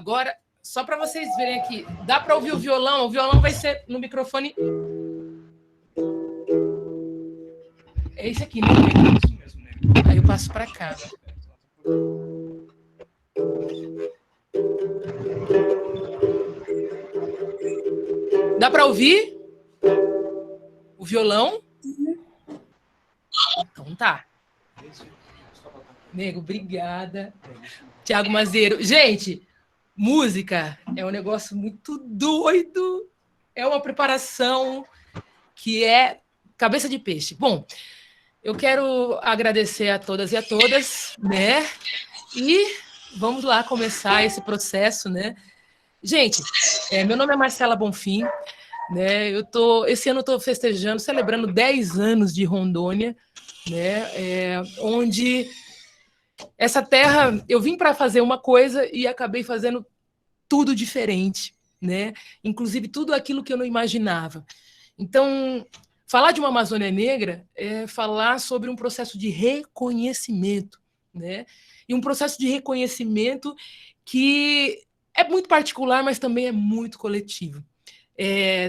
Agora, só para vocês verem aqui, dá para ouvir o violão vai ser no microfone... É esse aqui, né? Aí eu passo para cá. Dá para ouvir o violão? Então tá. Nego, obrigada. Tiago Mazeiro. Gente, música é um negócio muito doido. É uma preparação que é cabeça de peixe. Bom, eu quero agradecer a todas e a todas, né? E vamos lá começar esse processo, né? Gente, meu nome é Marcela Bonfim, né? Esse ano eu estou festejando, celebrando 10 anos de Rondônia, né? Onde essa terra, eu vim para fazer uma coisa e acabei fazendo tudo diferente, né? Inclusive tudo aquilo que eu não imaginava. Então, falar de uma Amazônia Negra é falar sobre um processo de reconhecimento, né? E um processo de reconhecimento que é muito particular, mas também é muito coletivo.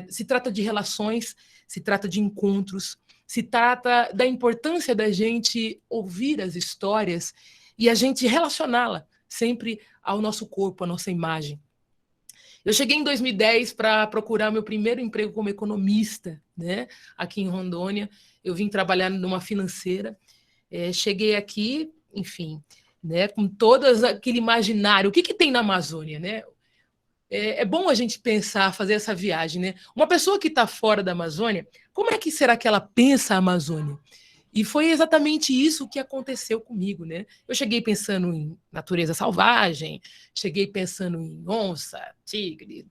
Se trata de relações, se trata de encontros, se trata da importância da gente ouvir as histórias e a gente relacioná-la sempre ao nosso corpo, à nossa imagem. Eu cheguei em 2010 para procurar meu primeiro emprego como economista, né, aqui em Rondônia. Eu vim trabalhar numa financeira. Cheguei aqui, enfim, né, com todo aquele imaginário. O que tem na Amazônia, né? É bom a gente pensar, fazer essa viagem, né? Uma pessoa que está fora da Amazônia, como é que será que ela pensa a Amazônia? E foi exatamente isso que aconteceu comigo, né? Eu cheguei pensando em natureza selvagem, cheguei pensando em onça, tigre,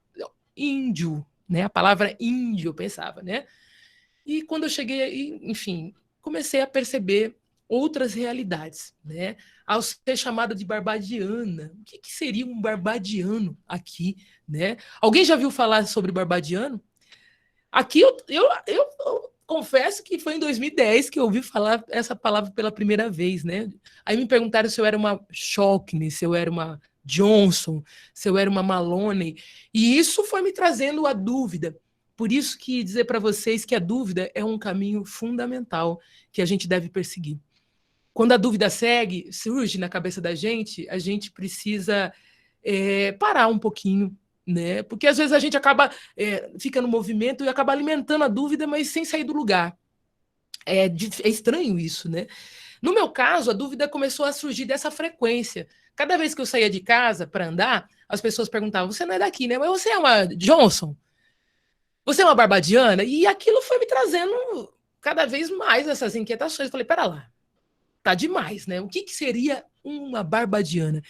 índio, né? A palavra índio eu pensava, né? E quando eu cheguei aí, enfim, comecei a perceber outras realidades, né? Ao ser chamada de barbadiana, o que seria um barbadiano aqui, né? Alguém já viu falar sobre barbadiano? Aqui eu confesso que foi em 2010 que eu ouvi falar essa palavra pela primeira vez, né? Aí me perguntaram se eu era uma Shockney, se eu era uma Johnson, se eu era uma Maloney, e isso foi me trazendo a dúvida. Por isso que dizer para vocês que a dúvida é um caminho fundamental que a gente deve perseguir. Quando a dúvida surge na cabeça da gente, a gente precisa parar um pouquinho, né? Porque às vezes a gente fica no movimento e acaba alimentando a dúvida, mas sem sair do lugar. É estranho isso, né? No meu caso, a dúvida começou a surgir dessa frequência. Cada vez que eu saía de casa para andar, as pessoas perguntavam: você não é daqui, né? Mas você é uma Johnson? Você é uma barbadiana? E aquilo foi me trazendo cada vez mais essas inquietações. Eu falei: pera lá, tá demais, né? O que seria uma barbadiana?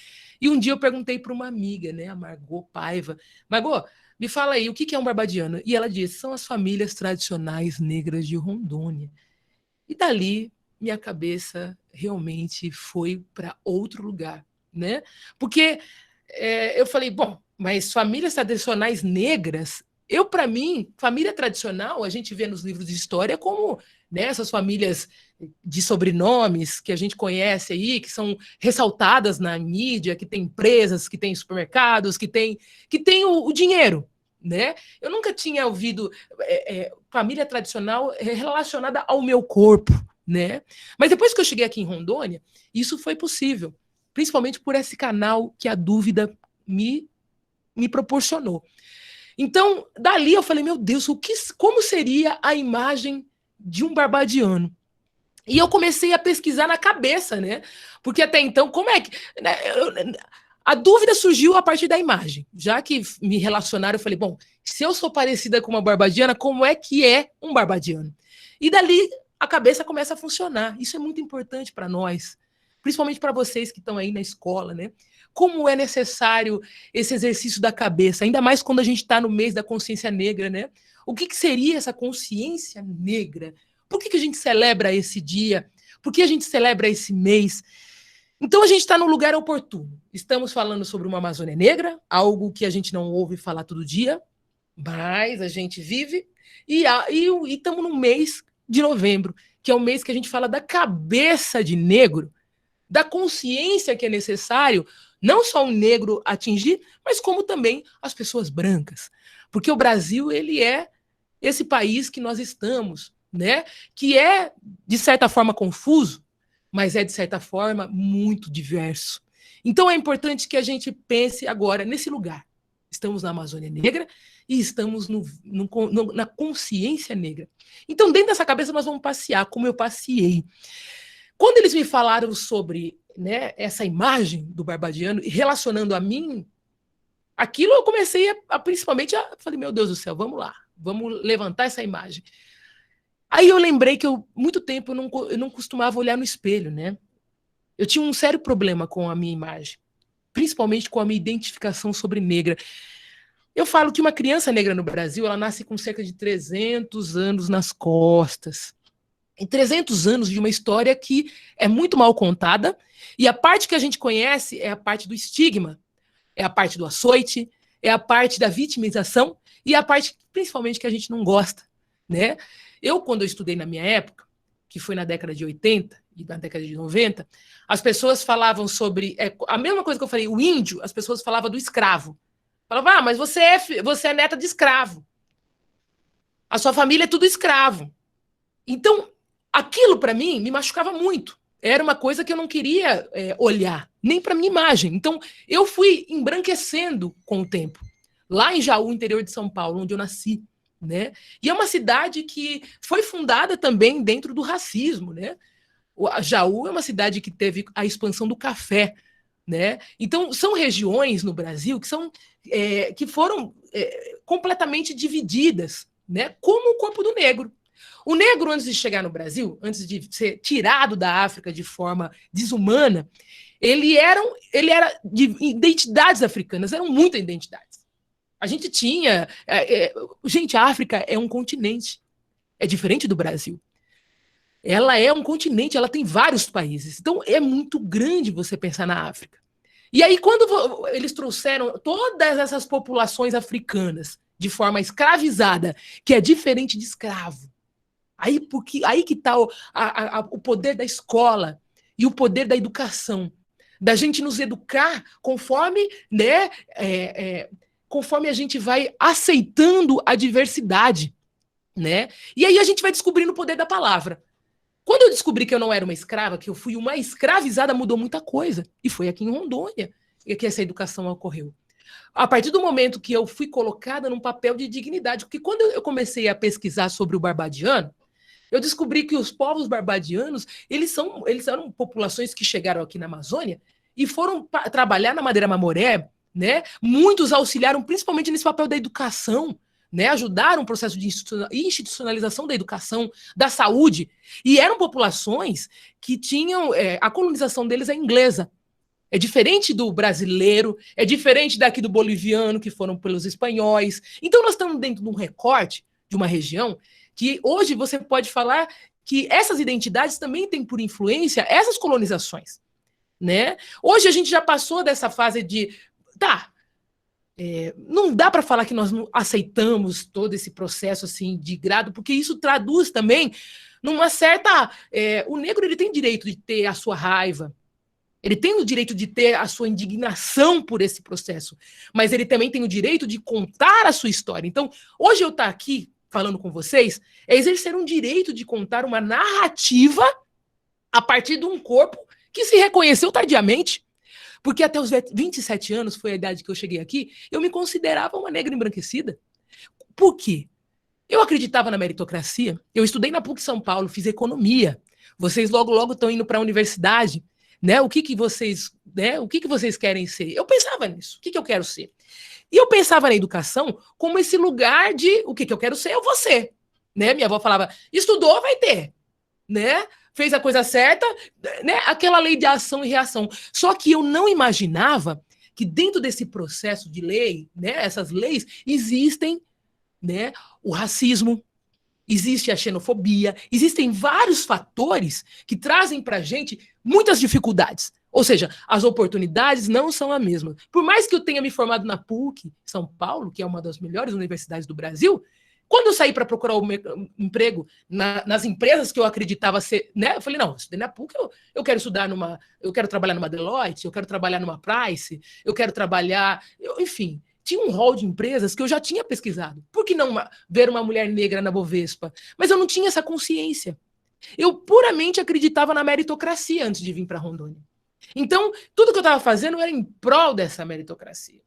E um dia eu perguntei para uma amiga, né, a Margot Paiva: Margot, me fala aí, o que é um barbadiano? E ela disse: são as famílias tradicionais negras de Rondônia. E dali, minha cabeça realmente foi para outro lugar, né? Porque eu falei: bom, mas famílias tradicionais negras, para mim, família tradicional, a gente vê nos livros de história como, né, essas famílias de sobrenomes que a gente conhece aí, que são ressaltadas na mídia, que tem empresas, que tem supermercados, que tem o dinheiro, né? Eu nunca tinha ouvido família tradicional relacionada ao meu corpo, né? Mas depois que eu cheguei aqui em Rondônia, isso foi possível, principalmente por esse canal que a dúvida me proporcionou. Então, dali eu falei: meu Deus, como seria a imagem de um barbadiano? E eu comecei a pesquisar na cabeça, né? Porque até então, como é que... Né, a dúvida surgiu a partir da imagem. Já que me relacionaram, eu falei: bom, se eu sou parecida com uma barbadiana, como é que é um barbadiano? E dali a cabeça começa a funcionar. Isso é muito importante para nós, principalmente para vocês que estão aí na escola, né? Como é necessário esse exercício da cabeça, ainda mais quando a gente está no mês da consciência negra, né? O que seria essa consciência negra? Por que a gente celebra esse dia? Por que a gente celebra esse mês? Então a gente está no lugar oportuno. Estamos falando sobre uma Amazônia Negra, algo que a gente não ouve falar todo dia, mas a gente vive, e estamos no mês de novembro, que é o mês que a gente fala da cabeça de negro. da consciência que é necessário não só o negro atingir, mas como também as pessoas brancas. Porque o Brasil, ele é esse país que nós estamos, né? Que é, de certa forma, confuso, mas é, de certa forma, muito diverso. Então é importante que a gente pense agora nesse lugar. Estamos na Amazônia Negra e estamos na consciência negra. Então, dentro dessa cabeça, nós vamos passear, como eu passeei. Quando eles me falaram sobre, né, essa imagem do Barbadiano, relacionando a mim, aquilo eu comecei principalmente falei, meu Deus do céu, vamos lá, vamos levantar essa imagem. Aí eu lembrei que muito tempo eu não costumava olhar no espelho, né? Eu tinha um sério problema com a minha imagem, principalmente com a minha identificação sobre negra. Eu falo que uma criança negra no Brasil, ela nasce com cerca de 300 anos nas costas. Em 300 anos de uma história que é muito mal contada, e a parte que a gente conhece é a parte do estigma, é a parte do açoite, é a parte da vitimização, e a parte, principalmente, que a gente não gosta, né? Quando eu estudei na minha época, que foi na década de 80 e na década de 90, as pessoas falavam sobre... a mesma coisa que eu falei, o índio, as pessoas falavam do escravo. Falavam, mas você é neta de escravo. A sua família é tudo escravo. Então, aquilo, para mim, me machucava muito. Era uma coisa que eu não queria olhar, nem para minha imagem. Então, eu fui embranquecendo com o tempo. Lá em Jaú, interior de São Paulo, onde eu nasci, né? E é uma cidade que foi fundada também dentro do racismo, né? Jaú é uma cidade que teve a expansão do café, né? Então, são regiões no Brasil que foram completamente divididas, né? Como o corpo do negro. O negro, antes de chegar no Brasil, antes de ser tirado da África de forma desumana, ele era de identidades africanas, eram muitas identidades. A gente tinha... gente, a África é um continente. É diferente do Brasil. Ela é um continente, ela tem vários países. Então, é muito grande você pensar na África. E aí, quando eles trouxeram todas essas populações africanas de forma escravizada, que é diferente de escravo, aí que está o poder da escola e o poder da educação, da gente nos educar conforme, né, conforme a gente vai aceitando a diversidade, né? E aí a gente vai descobrindo o poder da palavra. Quando eu descobri que eu não era uma escrava, que eu fui uma escravizada, mudou muita coisa. E foi aqui em Rondônia que essa educação ocorreu. A partir do momento que eu fui colocada num papel de dignidade, porque quando eu comecei a pesquisar sobre o barbadiano, eu descobri que os povos barbadianos, eles eram populações que chegaram aqui na Amazônia e foram trabalhar na madeira mamoré, né? Muitos auxiliaram principalmente nesse papel da educação, né? Ajudaram o processo de institucionalização da educação, da saúde, e eram populações que tinham... a colonização deles é inglesa. É diferente do brasileiro, é diferente daqui do boliviano, que foram pelos espanhóis. Então, nós estamos dentro de um recorte de uma região que hoje você pode falar que essas identidades também têm por influência essas colonizações, né? Hoje a gente já passou dessa fase de... não dá para falar que nós não aceitamos todo esse processo assim, de grado, porque isso traduz também numa certa... o negro, ele tem direito de ter a sua raiva, ele tem o direito de ter a sua indignação por esse processo, mas ele também tem o direito de contar a sua história. Então, hoje eu estar aqui falando com vocês é exercer um direito de contar uma narrativa a partir de um corpo que se reconheceu tardiamente, porque até os 27 anos, foi a idade que eu cheguei aqui, eu me considerava uma negra embranquecida. Por quê? Eu acreditava na meritocracia, eu estudei na PUC São Paulo, fiz economia, vocês logo estão indo para a universidade, né? O que vocês querem ser? Eu pensava nisso. O que eu quero ser? E eu pensava na educação como esse lugar de o que eu quero ser, eu vou ser. Né? Minha avó falava, estudou, vai ter. Né? Fez a coisa certa, né? Aquela lei de ação e reação. Só que eu não imaginava que dentro desse processo de lei, né? Essas leis, existem, né? O racismo, existe a xenofobia, existem vários fatores que trazem para a gente muitas dificuldades. Ou seja, as oportunidades não são as mesmas. Por mais que eu tenha me formado na PUC São Paulo, que é uma das melhores universidades do Brasil, Quando eu saí para procurar o emprego nas empresas que eu acreditava ser, né? Eu falei, não, estudei na PUC, eu quero eu quero trabalhar numa Deloitte, eu quero trabalhar numa Price, eu quero trabalhar, enfim, tinha um rol de empresas que eu já tinha pesquisado. Por que não ver uma mulher negra na Bovespa? Mas eu não tinha essa consciência. Eu puramente acreditava na meritocracia antes de vir para Rondônia. Então, tudo que eu estava fazendo era em prol dessa meritocracia.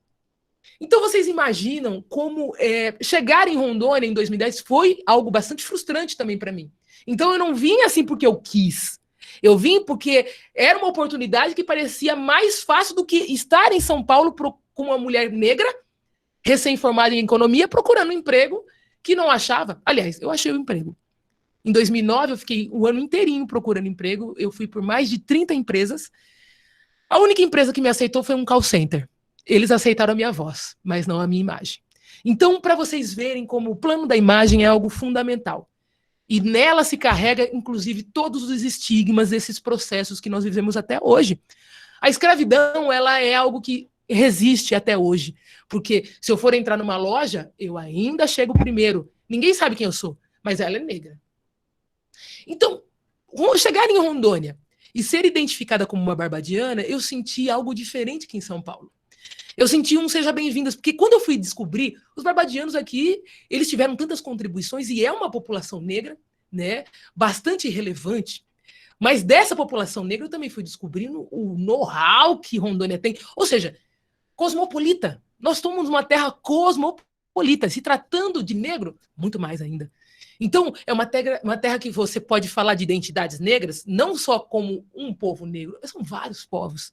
Então, vocês imaginam como chegar em Rondônia em 2010 foi algo bastante frustrante também para mim. Então, eu não vim assim porque eu quis. Eu vim porque era uma oportunidade que parecia mais fácil do que estar em São Paulo com uma mulher negra, recém-formada em economia, procurando um emprego que não achava. Aliás, eu achei o emprego. Em 2009, eu fiquei o ano inteirinho procurando emprego. Eu fui por mais de 30 empresas. A única empresa que me aceitou foi um call center. Eles aceitaram a minha voz, mas não a minha imagem. Então, para vocês verem como o plano da imagem é algo fundamental. E nela se carrega, inclusive, todos os estigmas desses processos que nós vivemos até hoje. A escravidão, ela é algo que resiste até hoje. Porque se eu for entrar numa loja, eu ainda chego primeiro. Ninguém sabe quem eu sou, mas ela é negra. Então, chegar em Rondônia e ser identificada como uma barbadiana, eu senti algo diferente que em São Paulo. Eu senti um seja bem-vindas, porque quando eu fui descobrir, os barbadianos aqui, eles tiveram tantas contribuições e é uma população negra, né, bastante relevante. Mas dessa população negra eu também fui descobrindo o know-how que Rondônia tem, ou seja, cosmopolita. Nós somos uma terra cosmopolita, se tratando de negro, muito mais ainda. Então, é uma terra que você pode falar de identidades negras, não só como um povo negro, são vários povos.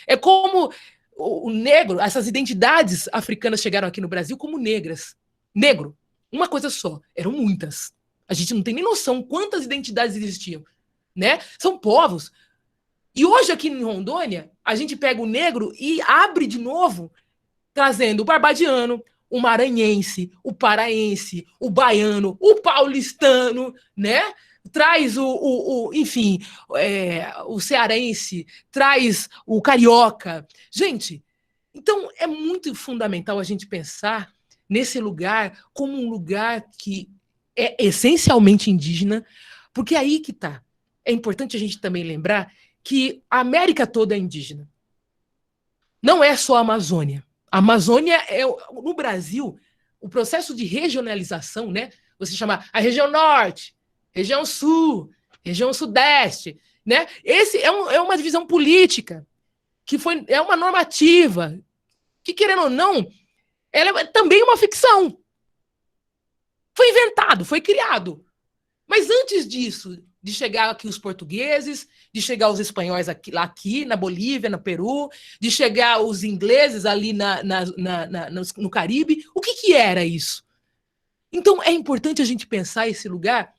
É como o negro, essas identidades africanas chegaram aqui no Brasil como negras. Negro, uma coisa só, eram muitas. A gente não tem nem noção quantas identidades existiam, né? São povos. E hoje aqui em Rondônia, a gente pega o negro e abre de novo, trazendo o barbadiano, o maranhense, o paraense, o baiano, o paulistano, né? Traz enfim, o cearense, traz o carioca. Gente, então é muito fundamental a gente pensar nesse lugar como um lugar que é essencialmente indígena, porque aí que está. É importante a gente também lembrar que a América toda é indígena. Não é só a Amazônia. A Amazônia no Brasil, o processo de regionalização, né? Você chama a região norte, região sul, região sudeste, né? Esse é uma divisão política que é uma normativa que, querendo ou não, ela é também uma ficção. Foi inventado, foi criado. Mas antes disso, de chegar aqui os portugueses, de chegar os espanhóis aqui na Bolívia, no Peru, de chegar os ingleses ali no Caribe, o que era isso? Então, é importante a gente pensar esse lugar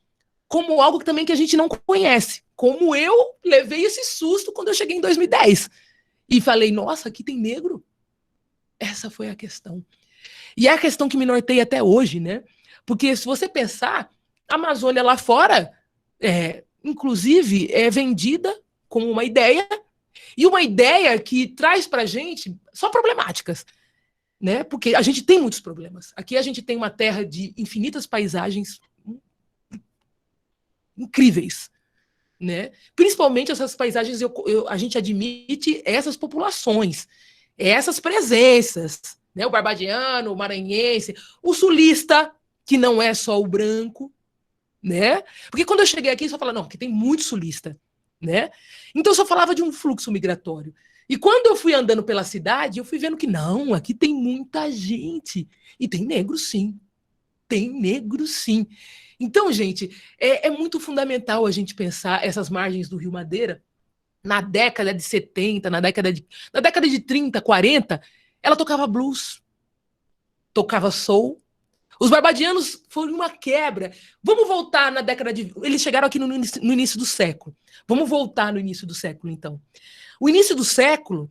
como algo também que a gente não conhece. Como eu levei esse susto quando eu cheguei em 2010. E falei, nossa, aqui tem negro? Essa foi a questão. E é a questão que me norteia até hoje, né? Porque se você pensar, a Amazônia lá fora, inclusive, é vendida como uma ideia, e uma ideia que traz para a gente só problemáticas, né? Porque a gente tem muitos problemas. Aqui a gente tem uma terra de infinitas paisagens incríveis, né? Principalmente essas paisagens, a gente admite essas populações, essas presenças, né? O barbadiano, o maranhense, o sulista, que não é só o branco, né? Porque quando eu cheguei aqui, só falava, não, aqui tem muito sulista, né? Então, eu só falava de um fluxo migratório. E quando eu fui andando pela cidade, eu fui vendo que não, aqui tem muita gente. E tem negro, sim. Tem negro, sim. Então, gente, é muito fundamental a gente pensar essas margens do Rio Madeira. Na década de 70, na década de 30, 40, ela tocava blues, tocava soul. Os barbadianos foram uma quebra. Vamos voltar na década de... Eles chegaram aqui no início do século. Vamos voltar no início do século, então. O início do século,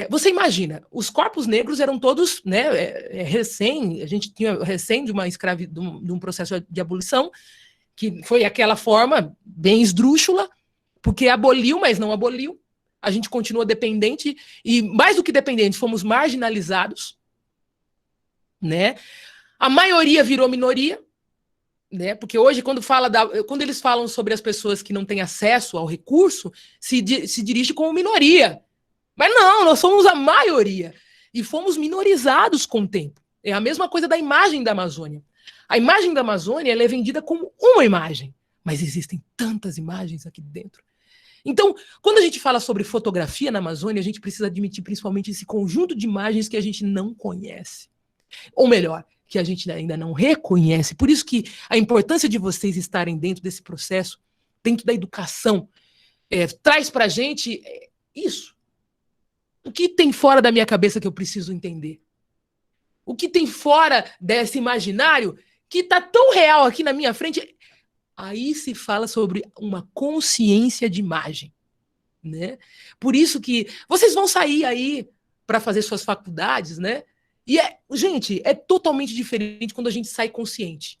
você imagina, os corpos negros eram todos, né, a gente tinha recém de um processo de abolição, que foi aquela forma bem esdrúxula, porque aboliu, mas não aboliu. A gente continua dependente, e mais do que dependente, fomos marginalizados, né? A maioria virou minoria, né? Porque hoje, quando eles falam sobre as pessoas que não têm acesso ao recurso, se dirige como minoria. Mas não, nós somos a maioria. E fomos minorizados com o tempo. É a mesma coisa da imagem da Amazônia. A imagem da Amazônia ela é vendida como uma imagem, mas existem tantas imagens aqui dentro. Então, quando a gente fala sobre fotografia na Amazônia, a gente precisa admitir principalmente esse conjunto de imagens que a gente não conhece. Ou melhor, que a gente ainda não reconhece. Por isso que a importância de vocês estarem dentro desse processo, dentro da educação, traz para a gente isso. O que tem fora da minha cabeça que eu preciso entender? O que tem fora desse imaginário que está tão real aqui na minha frente? Aí se fala sobre uma consciência de imagem, né? Por isso que vocês vão sair aí para fazer suas faculdades, né? E, gente, é totalmente diferente quando a gente sai consciente.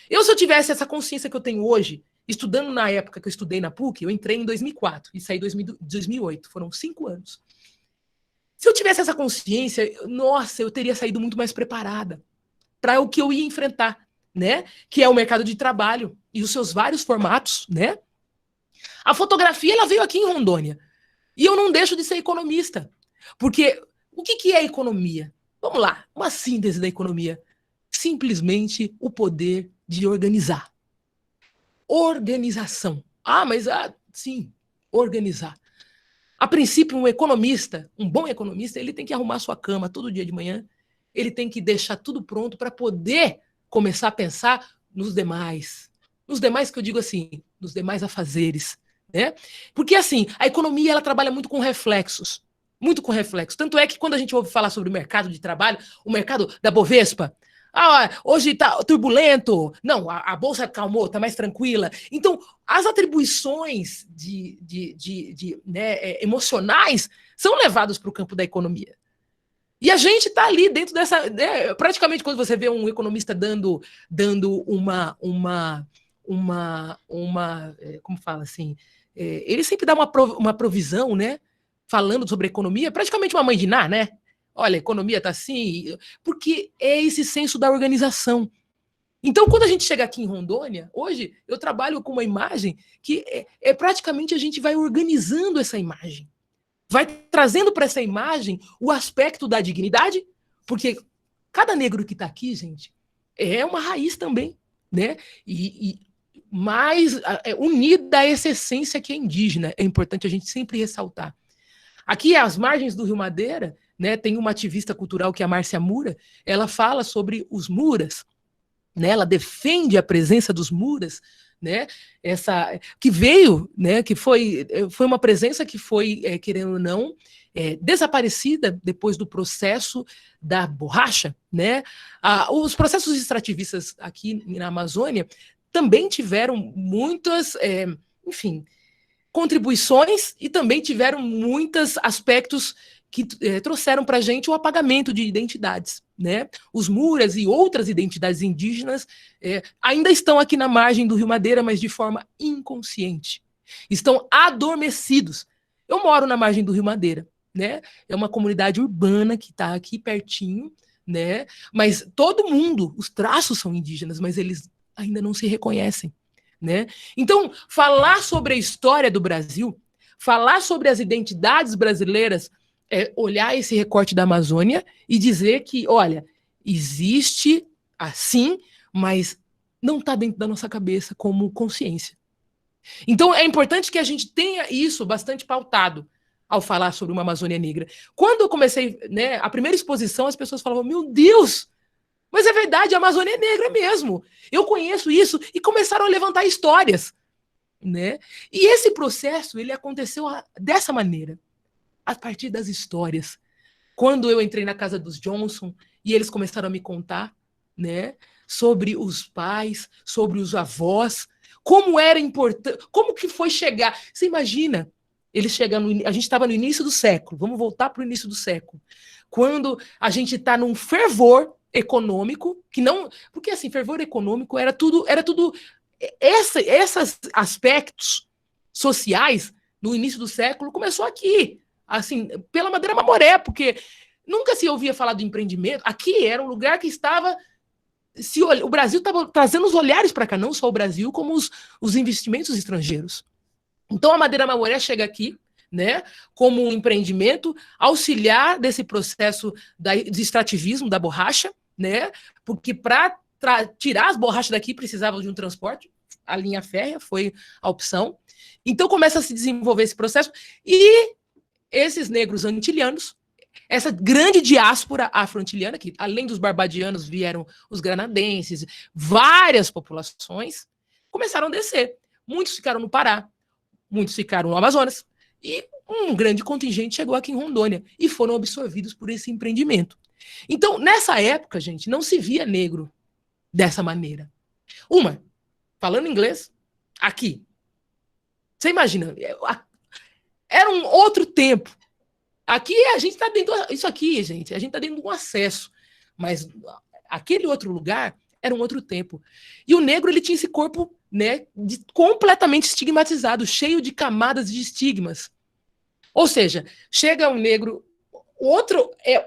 Se eu tivesse essa consciência que eu tenho hoje, estudando na época que eu estudei na PUC, eu entrei em 2004 e saí em 2008, foram 5 anos. Se eu tivesse essa consciência, nossa, eu teria saído muito mais preparada para o que eu ia enfrentar, né? Que é o mercado de trabalho e os seus vários formatos, né? A fotografia, ela veio aqui em Rondônia. E eu não deixo de ser economista. Porque o que é economia? Vamos lá, uma síntese da economia. Simplesmente o poder de organizar. Organização. Mas sim, organizar. A princípio, um economista, um bom economista, ele tem que arrumar sua cama todo dia de manhã, ele tem que deixar tudo pronto para poder começar a pensar nos demais. Nos demais que eu digo assim, nos demais afazeres, né? Porque assim, a economia ela trabalha muito com reflexos. Muito com reflexos. Tanto é que quando a gente ouve falar sobre o mercado de trabalho, o mercado da Bovespa, hoje está turbulento, não, a bolsa calmou, está mais tranquila. Então, as atribuições emocionais são levadas para o campo da economia. E a gente está ali dentro dessa... Né, praticamente quando você vê um economista dando uma como fala assim, ele sempre dá uma provisão, né? Falando sobre economia, praticamente uma mãe de Ná, né? Olha, a economia está assim, porque é esse senso da organização. Então, quando a gente chega aqui em Rondônia, hoje eu trabalho com uma imagem que praticamente a gente vai organizando essa imagem. Vai trazendo para essa imagem o aspecto da dignidade, porque cada negro que está aqui, gente, é uma raiz também, né? E mais unida a essa essência que é indígena. É importante a gente sempre ressaltar. Aqui, às margens do Rio Madeira, né, tem uma ativista cultural que é a Márcia Mura, ela fala sobre os muras, né, ela defende a presença dos muras, né, que veio, né, que foi uma presença que foi, querendo ou não, desaparecida depois do processo da borracha, né? Os processos extrativistas aqui na Amazônia também tiveram muitas, enfim, contribuições e também tiveram muitos aspectos que trouxeram para a gente o apagamento de identidades, né? Os muras e outras identidades indígenas ainda estão aqui na margem do Rio Madeira, mas de forma inconsciente. Estão adormecidos. Eu moro na margem do Rio Madeira, né? É uma comunidade urbana que está aqui pertinho, né? Mas todo mundo, os traços são indígenas, mas eles ainda não se reconhecem, né? Então, falar sobre a história do Brasil, falar sobre as identidades brasileiras, olhar esse recorte da Amazônia e dizer que, olha, existe assim, mas não está dentro da nossa cabeça como consciência. Então, é importante que a gente tenha isso bastante pautado ao falar sobre uma Amazônia Negra. Quando eu comecei, né, a primeira exposição, as pessoas falavam, meu Deus, mas é verdade, a Amazônia é negra mesmo. Eu conheço isso, e começaram a levantar histórias, né? E esse processo, ele aconteceu dessa maneira, a partir das histórias. Quando eu entrei na casa dos Johnson e eles começaram a me contar, né, sobre os pais, sobre os avós, como era importante, como que foi chegar. Você imagina, eles chegando, a gente estava no início do século, vamos voltar para o início do século, quando a gente está num fervor econômico, que não, porque assim, fervor econômico era tudo esses aspectos sociais no início do século começou aqui, assim, pela Madeira Mamoré, porque nunca se ouvia falar do empreendimento. Aqui era um lugar que estava o Brasil estava trazendo os olhares para cá, não só o Brasil, como os investimentos estrangeiros. Então, a Madeira Mamoré chega aqui, né, como um empreendimento, auxiliar desse processo de extrativismo da borracha, né, porque para tirar as borrachas daqui precisava de um transporte, a linha férrea foi a opção. Então, começa a se desenvolver esse processo e esses negros antilhanos, essa grande diáspora afro-antiliana, que além dos barbadianos vieram os granadenses, várias populações, começaram a descer. Muitos ficaram no Pará, muitos ficaram no Amazonas, e um grande contingente chegou aqui em Rondônia e foram absorvidos por esse empreendimento. Então, nessa época, gente, não se via negro dessa maneira. Falando inglês, aqui. Você imagina, era um outro tempo. Aqui a gente está dentro. Isso aqui, gente, a gente está dentro de um acesso. Mas aquele outro lugar era um outro tempo. E o negro, ele tinha esse corpo, né, completamente estigmatizado, cheio de camadas de estigmas. Ou seja, chega um negro,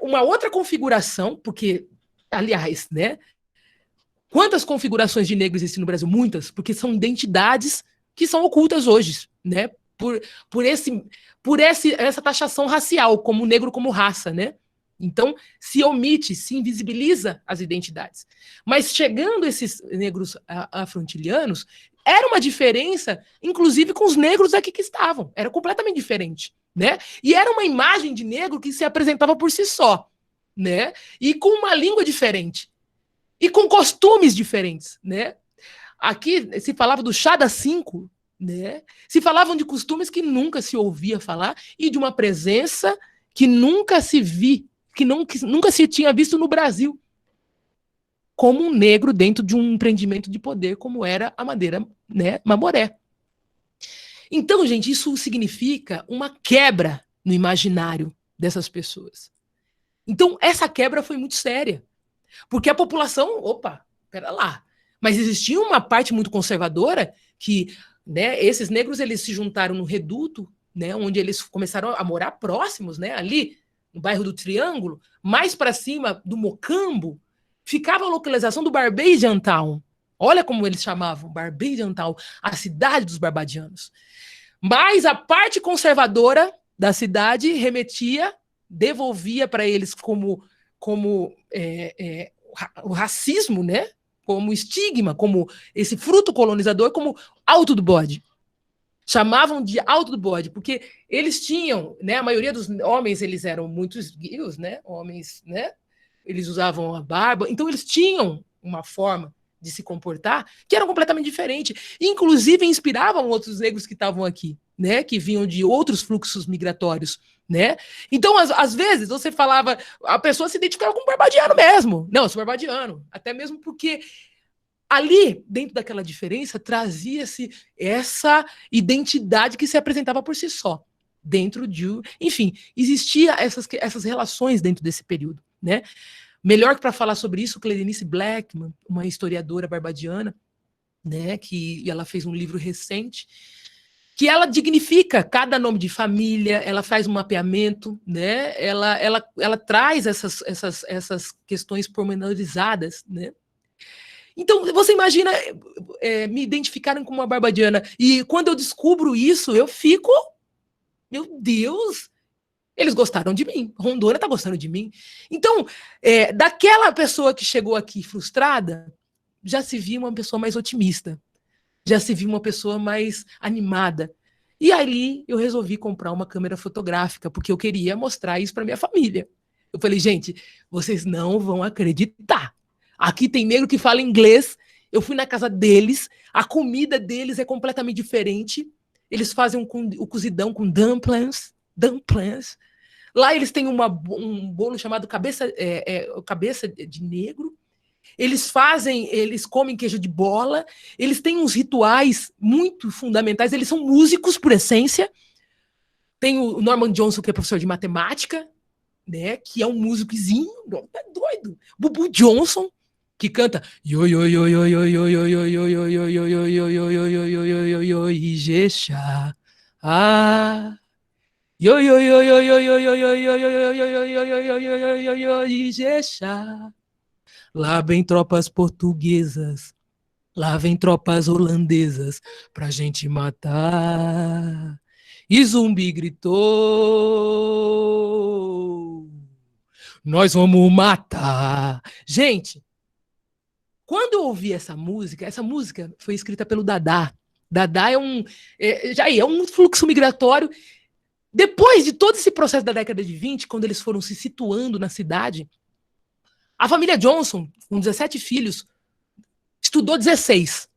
uma outra configuração, porque, aliás, né, quantas configurações de negros existem no Brasil? Muitas, porque são identidades que são ocultas hoje, né, por essa taxação racial, como negro como raça, né? Então, se omite, se invisibiliza as identidades. Mas chegando esses negros afro-antilianos, era uma diferença, inclusive com os negros aqui que estavam. Era completamente diferente, né? E era uma imagem de negro que se apresentava por si só, né? E com uma língua diferente. E com costumes diferentes, né? Aqui se falava do chá das 5, né? Se falavam de costumes que nunca se ouvia falar e de uma presença que nunca se nunca se tinha visto no Brasil, como um negro dentro de um empreendimento de poder como era a Madeira, né, Mamoré. Então, gente, isso significa uma quebra no imaginário dessas pessoas. Então, essa quebra foi muito séria, porque a população, pera lá, mas existia uma parte muito conservadora que, né, esses negros, eles se juntaram no Reduto, né, onde eles começaram a morar próximos, né, ali no bairro do Triângulo, mais para cima do Mocambo, ficava a localização do Barbadian Town. Olha como eles chamavam, Barbadian Town, a cidade dos barbadianos. Mas a parte conservadora da cidade devolvia para eles como o racismo, né? Como estigma, como esse fruto colonizador, como alto do bode. Chamavam de alto do bode, porque eles tinham, né? A maioria dos homens, eles eram muito esguios, né? Homens, né? Eles usavam a barba, então eles tinham uma forma de se comportar que era completamente diferente. Inclusive, inspiravam outros negros que estavam aqui, né? Que vinham de outros fluxos migratórios, né? Então, às vezes, você falava, a pessoa se identificava como barbadiano mesmo. Não, eu sou barbadiano. Até mesmo porque ali, dentro daquela diferença, trazia-se essa identidade que se apresentava por si só. Dentro de... Enfim, existia essas relações dentro desse período, né? Melhor que para falar sobre isso, Cleidenice Blackman, uma historiadora barbadiana, né, que ela fez um livro recente, que ela dignifica cada nome de família, ela faz um mapeamento, né, ela traz essas questões pormenorizadas, né. Então, você imagina me identificarem como uma barbadiana, e quando eu descubro isso, eu fico, meu Deus, eles gostaram de mim, Rondônia está gostando de mim. Então, daquela pessoa que chegou aqui frustrada, já se viu uma pessoa mais otimista, já se viu uma pessoa mais animada. E aí eu resolvi comprar uma câmera fotográfica, porque eu queria mostrar isso para minha família. Eu falei, gente, vocês não vão acreditar. Aqui tem negro que fala inglês, eu fui na casa deles, a comida deles é completamente diferente, eles fazem o cozidão com dumplings. Lá eles têm um bolo chamado cabeça de negro. Eles comem queijo de bola. Eles têm uns rituais muito fundamentais. Eles são músicos por essência. Tem o Norman Johnson, que é professor de matemática, né? Que é um músicozinho, tá doido. Bubu Johnson, que canta Ijexá. Ijexá. Lá vem tropas portuguesas, lá vem tropas holandesas pra gente matar. E Zumbi gritou: nós vamos matar. Gente, quando eu ouvi essa música foi escrita pelo Dadá. Dadá é um fluxo migratório. Depois de todo esse processo da década de 20, quando eles foram se situando na cidade, a família Johnson, com 17 filhos, estudou 16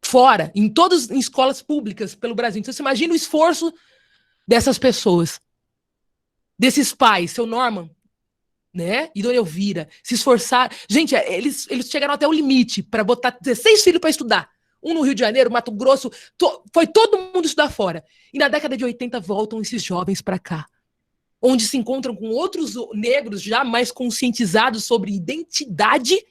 fora, em escolas públicas pelo Brasil. Então você imagina o esforço dessas pessoas, desses pais, seu Norman, né? E Dona Elvira, se esforçar. Gente, eles chegaram até o limite para botar 16 filhos para estudar. Um no Rio de Janeiro, Mato Grosso, foi todo mundo estudar fora. E na década de 80 voltam esses jovens para cá, onde se encontram com outros negros já mais conscientizados sobre identidade,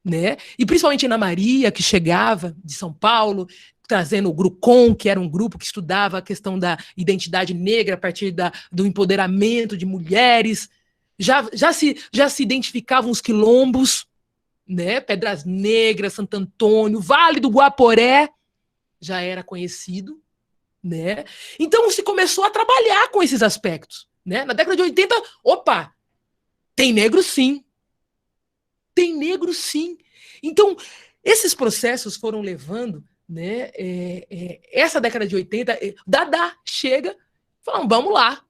né? E principalmente Ana Maria, que chegava de São Paulo, trazendo o Grucom, que era um grupo que estudava a questão da identidade negra a partir do empoderamento de mulheres. Já se identificavam os quilombos, né? Pedras Negras, Santo Antônio, Vale do Guaporé já era conhecido, né? Então se começou a trabalhar com esses aspectos, né? Na década de 80, opa, tem negro sim. Tem negro sim. Então, esses processos foram levando, né? Essa década de 80, Dadá chega, falando, vamos lá.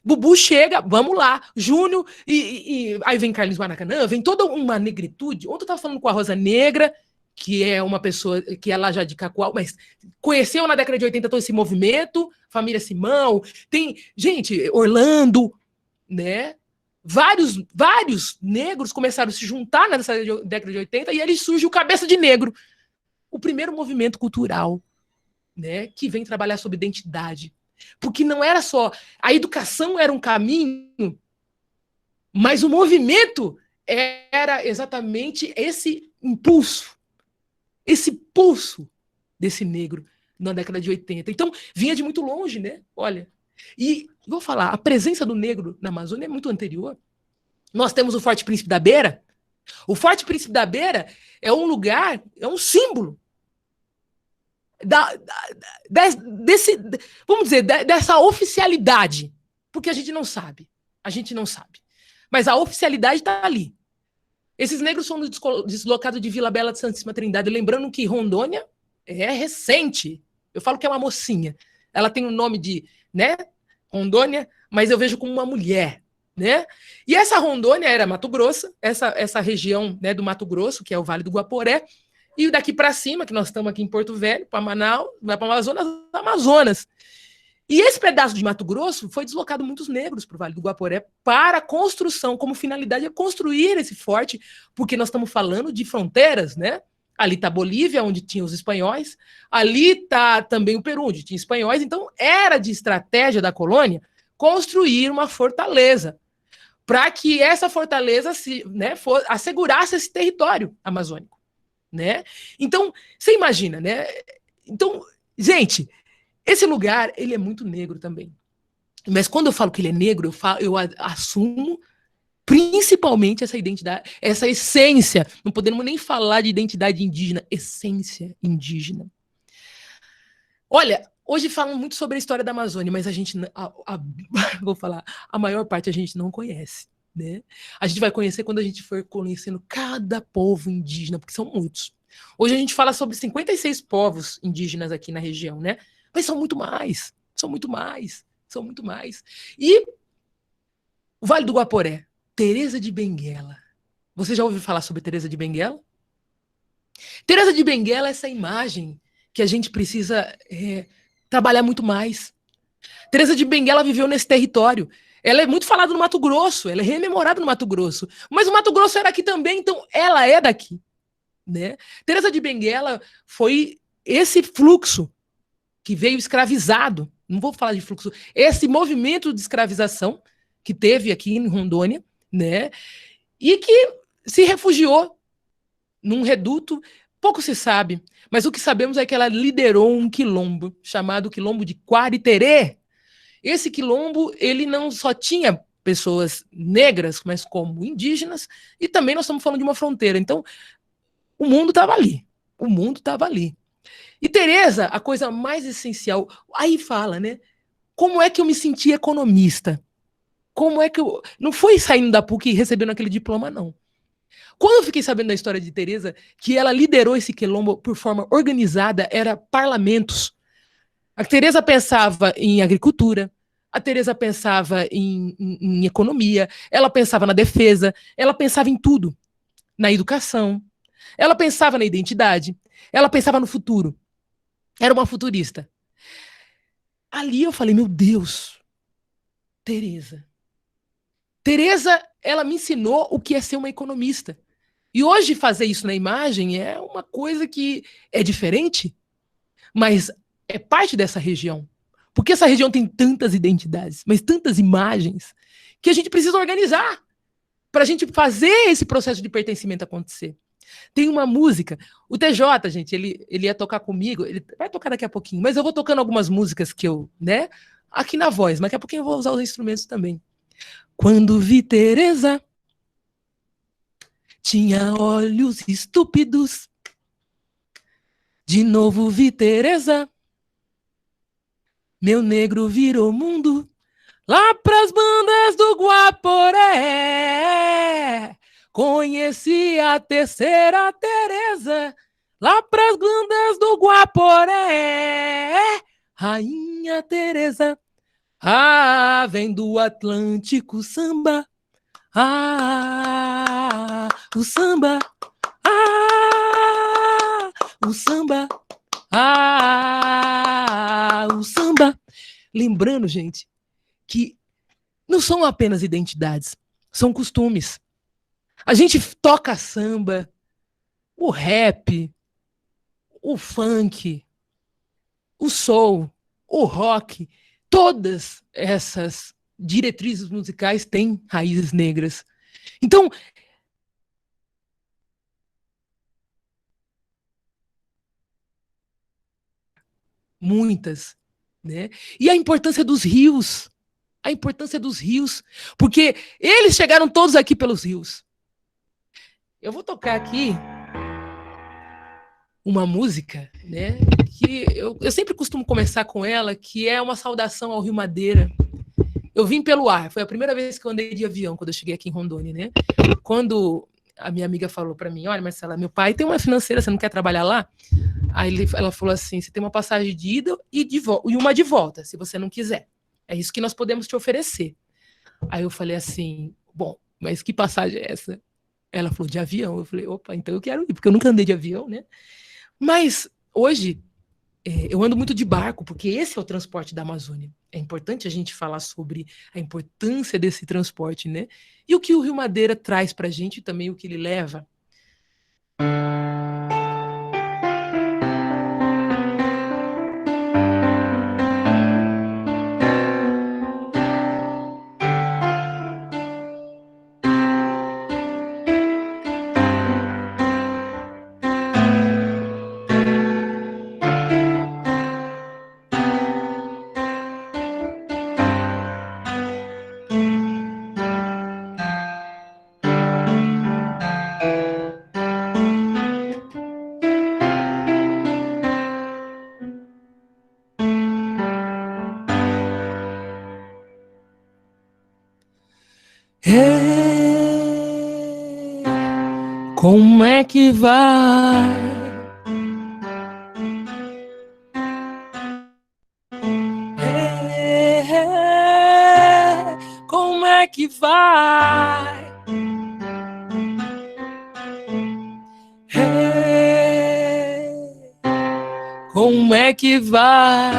Bubu chega, vamos lá. Júnior, aí vem Carlinhos Maracanã, vem toda uma negritude. Ontem eu estava falando com a Rosa Negra, que é uma pessoa que é lá já de Cacoal, mas conheceu na década de 80 todo esse movimento, família Simão, tem, gente, Orlando, né? Vários negros começaram a se juntar nessa década de 80 e ali surge o Cabeça de Negro, o primeiro movimento cultural, né, que vem trabalhar sobre identidade. Porque não era só... A educação era um caminho, mas o movimento era exatamente esse impulso, esse pulso desse negro na década de 80. Então, vinha de muito longe, né? Olha, e vou falar, a presença do negro na Amazônia é muito anterior. Nós temos o Forte Príncipe da Beira. O Forte Príncipe da Beira é um lugar, é um símbolo vamos dizer, dessa oficialidade, porque a gente não sabe, mas a oficialidade está ali. Esses negros são deslocados de Vila Bela de Santíssima Trindade, lembrando que Rondônia é recente, eu falo que é uma mocinha, ela tem o nome de, né, Rondônia, mas eu vejo como uma mulher, né? E essa Rondônia era Mato Grosso, essa região, né, do Mato Grosso, que é o Vale do Guaporé. E daqui para cima, que nós estamos aqui em Porto Velho, para Manaus, vai para Amazonas. E esse pedaço de Mato Grosso foi deslocado muitos negros para o Vale do Guaporé para a construção, como finalidade é construir esse forte, porque nós estamos falando de fronteiras, né? Ali está a Bolívia, onde tinha os espanhóis, ali está também o Peru, onde tinha espanhóis, então era de estratégia da colônia construir uma fortaleza, para que essa fortaleza assegurasse esse território amazônico. Né? Então, você imagina, né? Então, gente, esse lugar, ele é muito negro também. Mas quando eu falo que ele é negro, eu assumo principalmente essa identidade, essa essência. Não podemos nem falar de identidade indígena, essência indígena. Olha, hoje falam muito sobre a história da Amazônia, mas a gente, vou falar, a maior parte a gente não conhece. Né? A gente vai conhecer quando a gente for conhecendo cada povo indígena, porque são muitos. Hoje a gente fala sobre 56 povos indígenas aqui na região, né? Mas são muito mais. E o Vale do Guaporé, Teresa de Benguela. Você já ouviu falar sobre Teresa de Benguela? Teresa de Benguela é essa imagem que a gente precisa trabalhar muito mais. Teresa de Benguela viveu nesse território. Ela é muito falada no Mato Grosso, ela é rememorada no Mato Grosso. Mas o Mato Grosso era aqui também, então ela é daqui. Né? Teresa de Benguela foi esse fluxo que veio escravizado, não vou falar de fluxo, esse movimento de escravização que teve aqui em Rondônia, né? E que se refugiou num reduto, pouco se sabe, mas o que sabemos é que ela liderou um quilombo, chamado Quilombo de Quariterê. Esse quilombo, ele não só tinha pessoas negras, mas como indígenas, e também nós estamos falando de uma fronteira. Então, o mundo estava ali. O mundo estava ali. E Teresa, a coisa mais essencial, aí fala, né? Como é que eu me senti economista? Como é que eu. Não foi saindo da PUC e recebendo aquele diploma, não. Quando eu fiquei sabendo da história de Teresa, que ela liderou esse quilombo por forma organizada, era parlamentos. A Teresa pensava em agricultura, a Teresa pensava em economia, ela pensava na defesa, ela pensava em tudo, na educação, ela pensava na identidade, ela pensava no futuro. Era uma futurista. Ali eu falei, meu Deus, Teresa. Teresa, ela me ensinou o que é ser uma economista. E hoje fazer isso na imagem é uma coisa que é diferente, mas é parte dessa região. Porque essa região tem tantas identidades, mas tantas imagens, que a gente precisa organizar para a gente fazer esse processo de pertencimento acontecer. Tem uma música, o TJ, gente, ele ia tocar comigo, ele vai tocar daqui a pouquinho, mas eu vou tocando algumas músicas que eu, né, aqui na voz, mas daqui a pouquinho eu vou usar os instrumentos também. Quando vi Teresa, tinha olhos estúpidos. De novo vi Teresa, meu negro virou mundo. Lá pras bandas do Guaporé, conheci a terceira Teresa. Lá pras bandas do Guaporé, Rainha Teresa. Ah, vem do Atlântico samba. Ah, o samba. Ah, o samba. Ah, o samba. Lembrando, gente, que não são apenas identidades, são costumes. A gente toca samba, o rap, o funk, o soul, o rock, todas essas diretrizes musicais têm raízes negras. Então, muitas, né? E a importância dos rios, porque eles chegaram todos aqui pelos rios. Eu vou tocar aqui uma música, né, que eu sempre costumo começar com ela, que é uma saudação ao Rio Madeira. Eu vim pelo ar, foi a primeira vez que eu andei de avião, quando eu cheguei aqui em Rondônia, né? Quando a minha amiga falou para mim, olha, Marcela, meu pai tem uma financeira, você não quer trabalhar lá? Aí ela falou assim, você tem uma passagem de ida e uma de volta, se você não quiser. É isso que nós podemos te oferecer. Aí eu falei assim, bom, mas que passagem é essa? Ela falou, de avião. Eu falei, opa, então eu quero ir, porque eu nunca andei de avião, né? Mas hoje eu ando muito de barco, porque esse é o transporte da Amazônia. É importante a gente falar sobre a importância desse transporte, né? E o que o Rio Madeira traz para a gente, também o que ele leva. Como é que vai? Como é que vai? Como é que vai?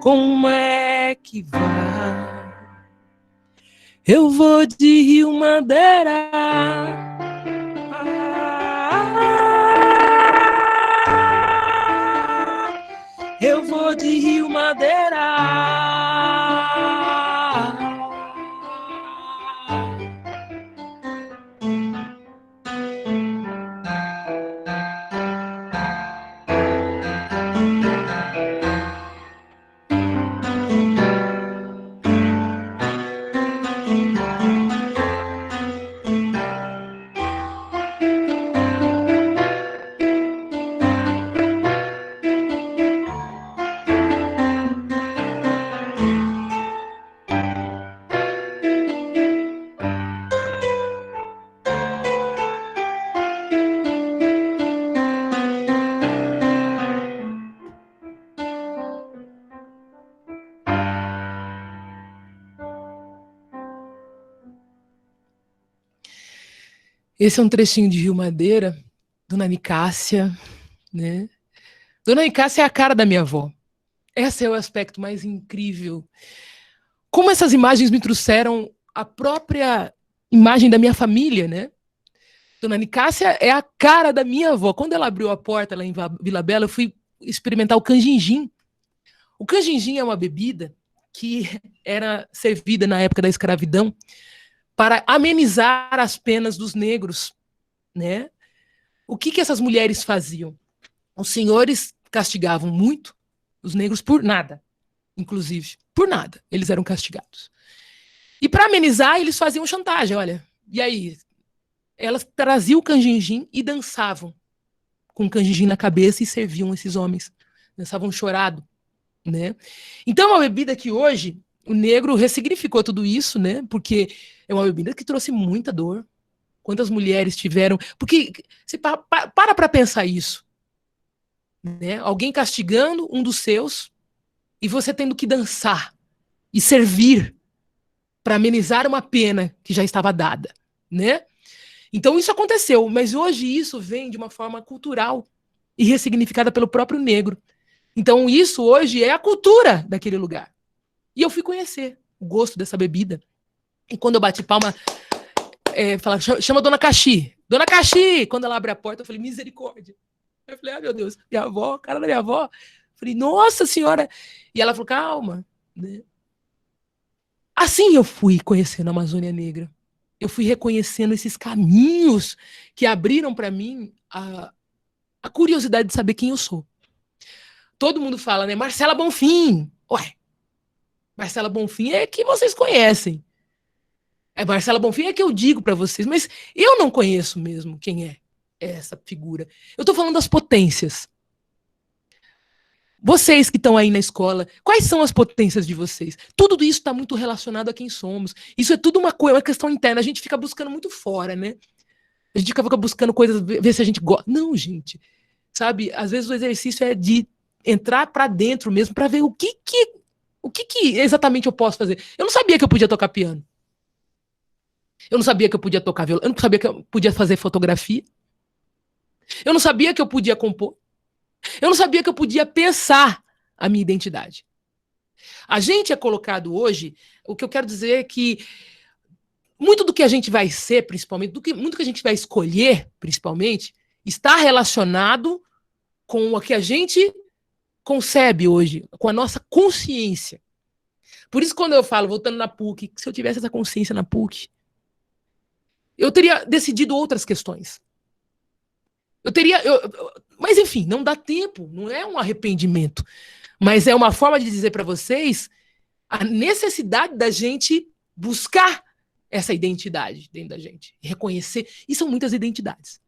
Como é que vai? Eu vou de Rio Madeira. Eu vou de Rio Madeira. Esse é um trechinho de Rio Madeira, Dona Nicásia, né? Dona Nicásia é a cara da minha avó. Esse é o aspecto mais incrível. Como essas imagens me trouxeram a própria imagem da minha família, né? Dona Nicásia é a cara da minha avó. Quando ela abriu a porta lá em Vila Bela, eu fui experimentar o canjinjim. O canjinjim é uma bebida que era servida na época da escravidão para amenizar as penas dos negros, né? O que essas mulheres faziam? Os senhores castigavam muito os negros por nada, inclusive, por nada, eles eram castigados. E para amenizar, eles faziam chantagem, olha. E aí, elas traziam o canjinjim e dançavam com o canjinjim na cabeça e serviam esses homens. Dançavam chorado, né? Então, é uma bebida que hoje o negro ressignificou tudo isso, né? Porque é uma bebida que trouxe muita dor. Quantas mulheres tiveram... Porque você para pensar isso, né? Alguém castigando um dos seus e você tendo que dançar e servir para amenizar uma pena que já estava dada, né? Então isso aconteceu, mas hoje isso vem de uma forma cultural e ressignificada pelo próprio negro. Então isso hoje é a cultura daquele lugar. E eu fui conhecer o gosto dessa bebida. E quando eu bati palma, fala, chama a Dona Caxi. Dona Caxi! Quando ela abre a porta, eu falei, misericórdia. Eu falei, ah, meu Deus, minha avó, cara da minha avó. Eu falei, nossa senhora. E ela falou, calma, né? Assim eu fui conhecendo a Amazônia Negra. Eu fui reconhecendo esses caminhos que abriram para mim a curiosidade de saber quem eu sou. Todo mundo fala, né? Marcela Bonfim. Ué, Marcela Bonfim é que vocês conhecem. Marcela Bonfim é que eu digo para vocês, mas eu não conheço mesmo quem é essa figura. Eu estou falando das potências. Vocês que estão aí na escola, quais são as potências de vocês? Tudo isso está muito relacionado a quem somos. Isso é tudo uma questão interna. A gente fica buscando muito fora, né? A gente fica buscando coisas, ver se a gente gosta. Não, gente. Sabe? Às vezes o exercício é de entrar para dentro mesmo, para ver o que exatamente eu posso fazer. Eu não sabia que eu podia tocar piano. Eu não sabia que eu podia tocar violão. Eu não sabia que eu podia fazer fotografia. Eu não sabia que eu podia compor. Eu não sabia que eu podia pensar a minha identidade. A gente é colocado hoje, o que eu quero dizer é que muito do que a gente vai ser, principalmente, muito do que a gente vai escolher, principalmente, está relacionado com o que a gente concebe hoje, com a nossa consciência. Por isso, quando eu falo, voltando na PUC, que se eu tivesse essa consciência na PUC, eu teria decidido outras questões. Mas, enfim, não dá tempo, não é um arrependimento, mas é uma forma de dizer para vocês a necessidade da gente buscar essa identidade dentro da gente, reconhecer. E são muitas identidades.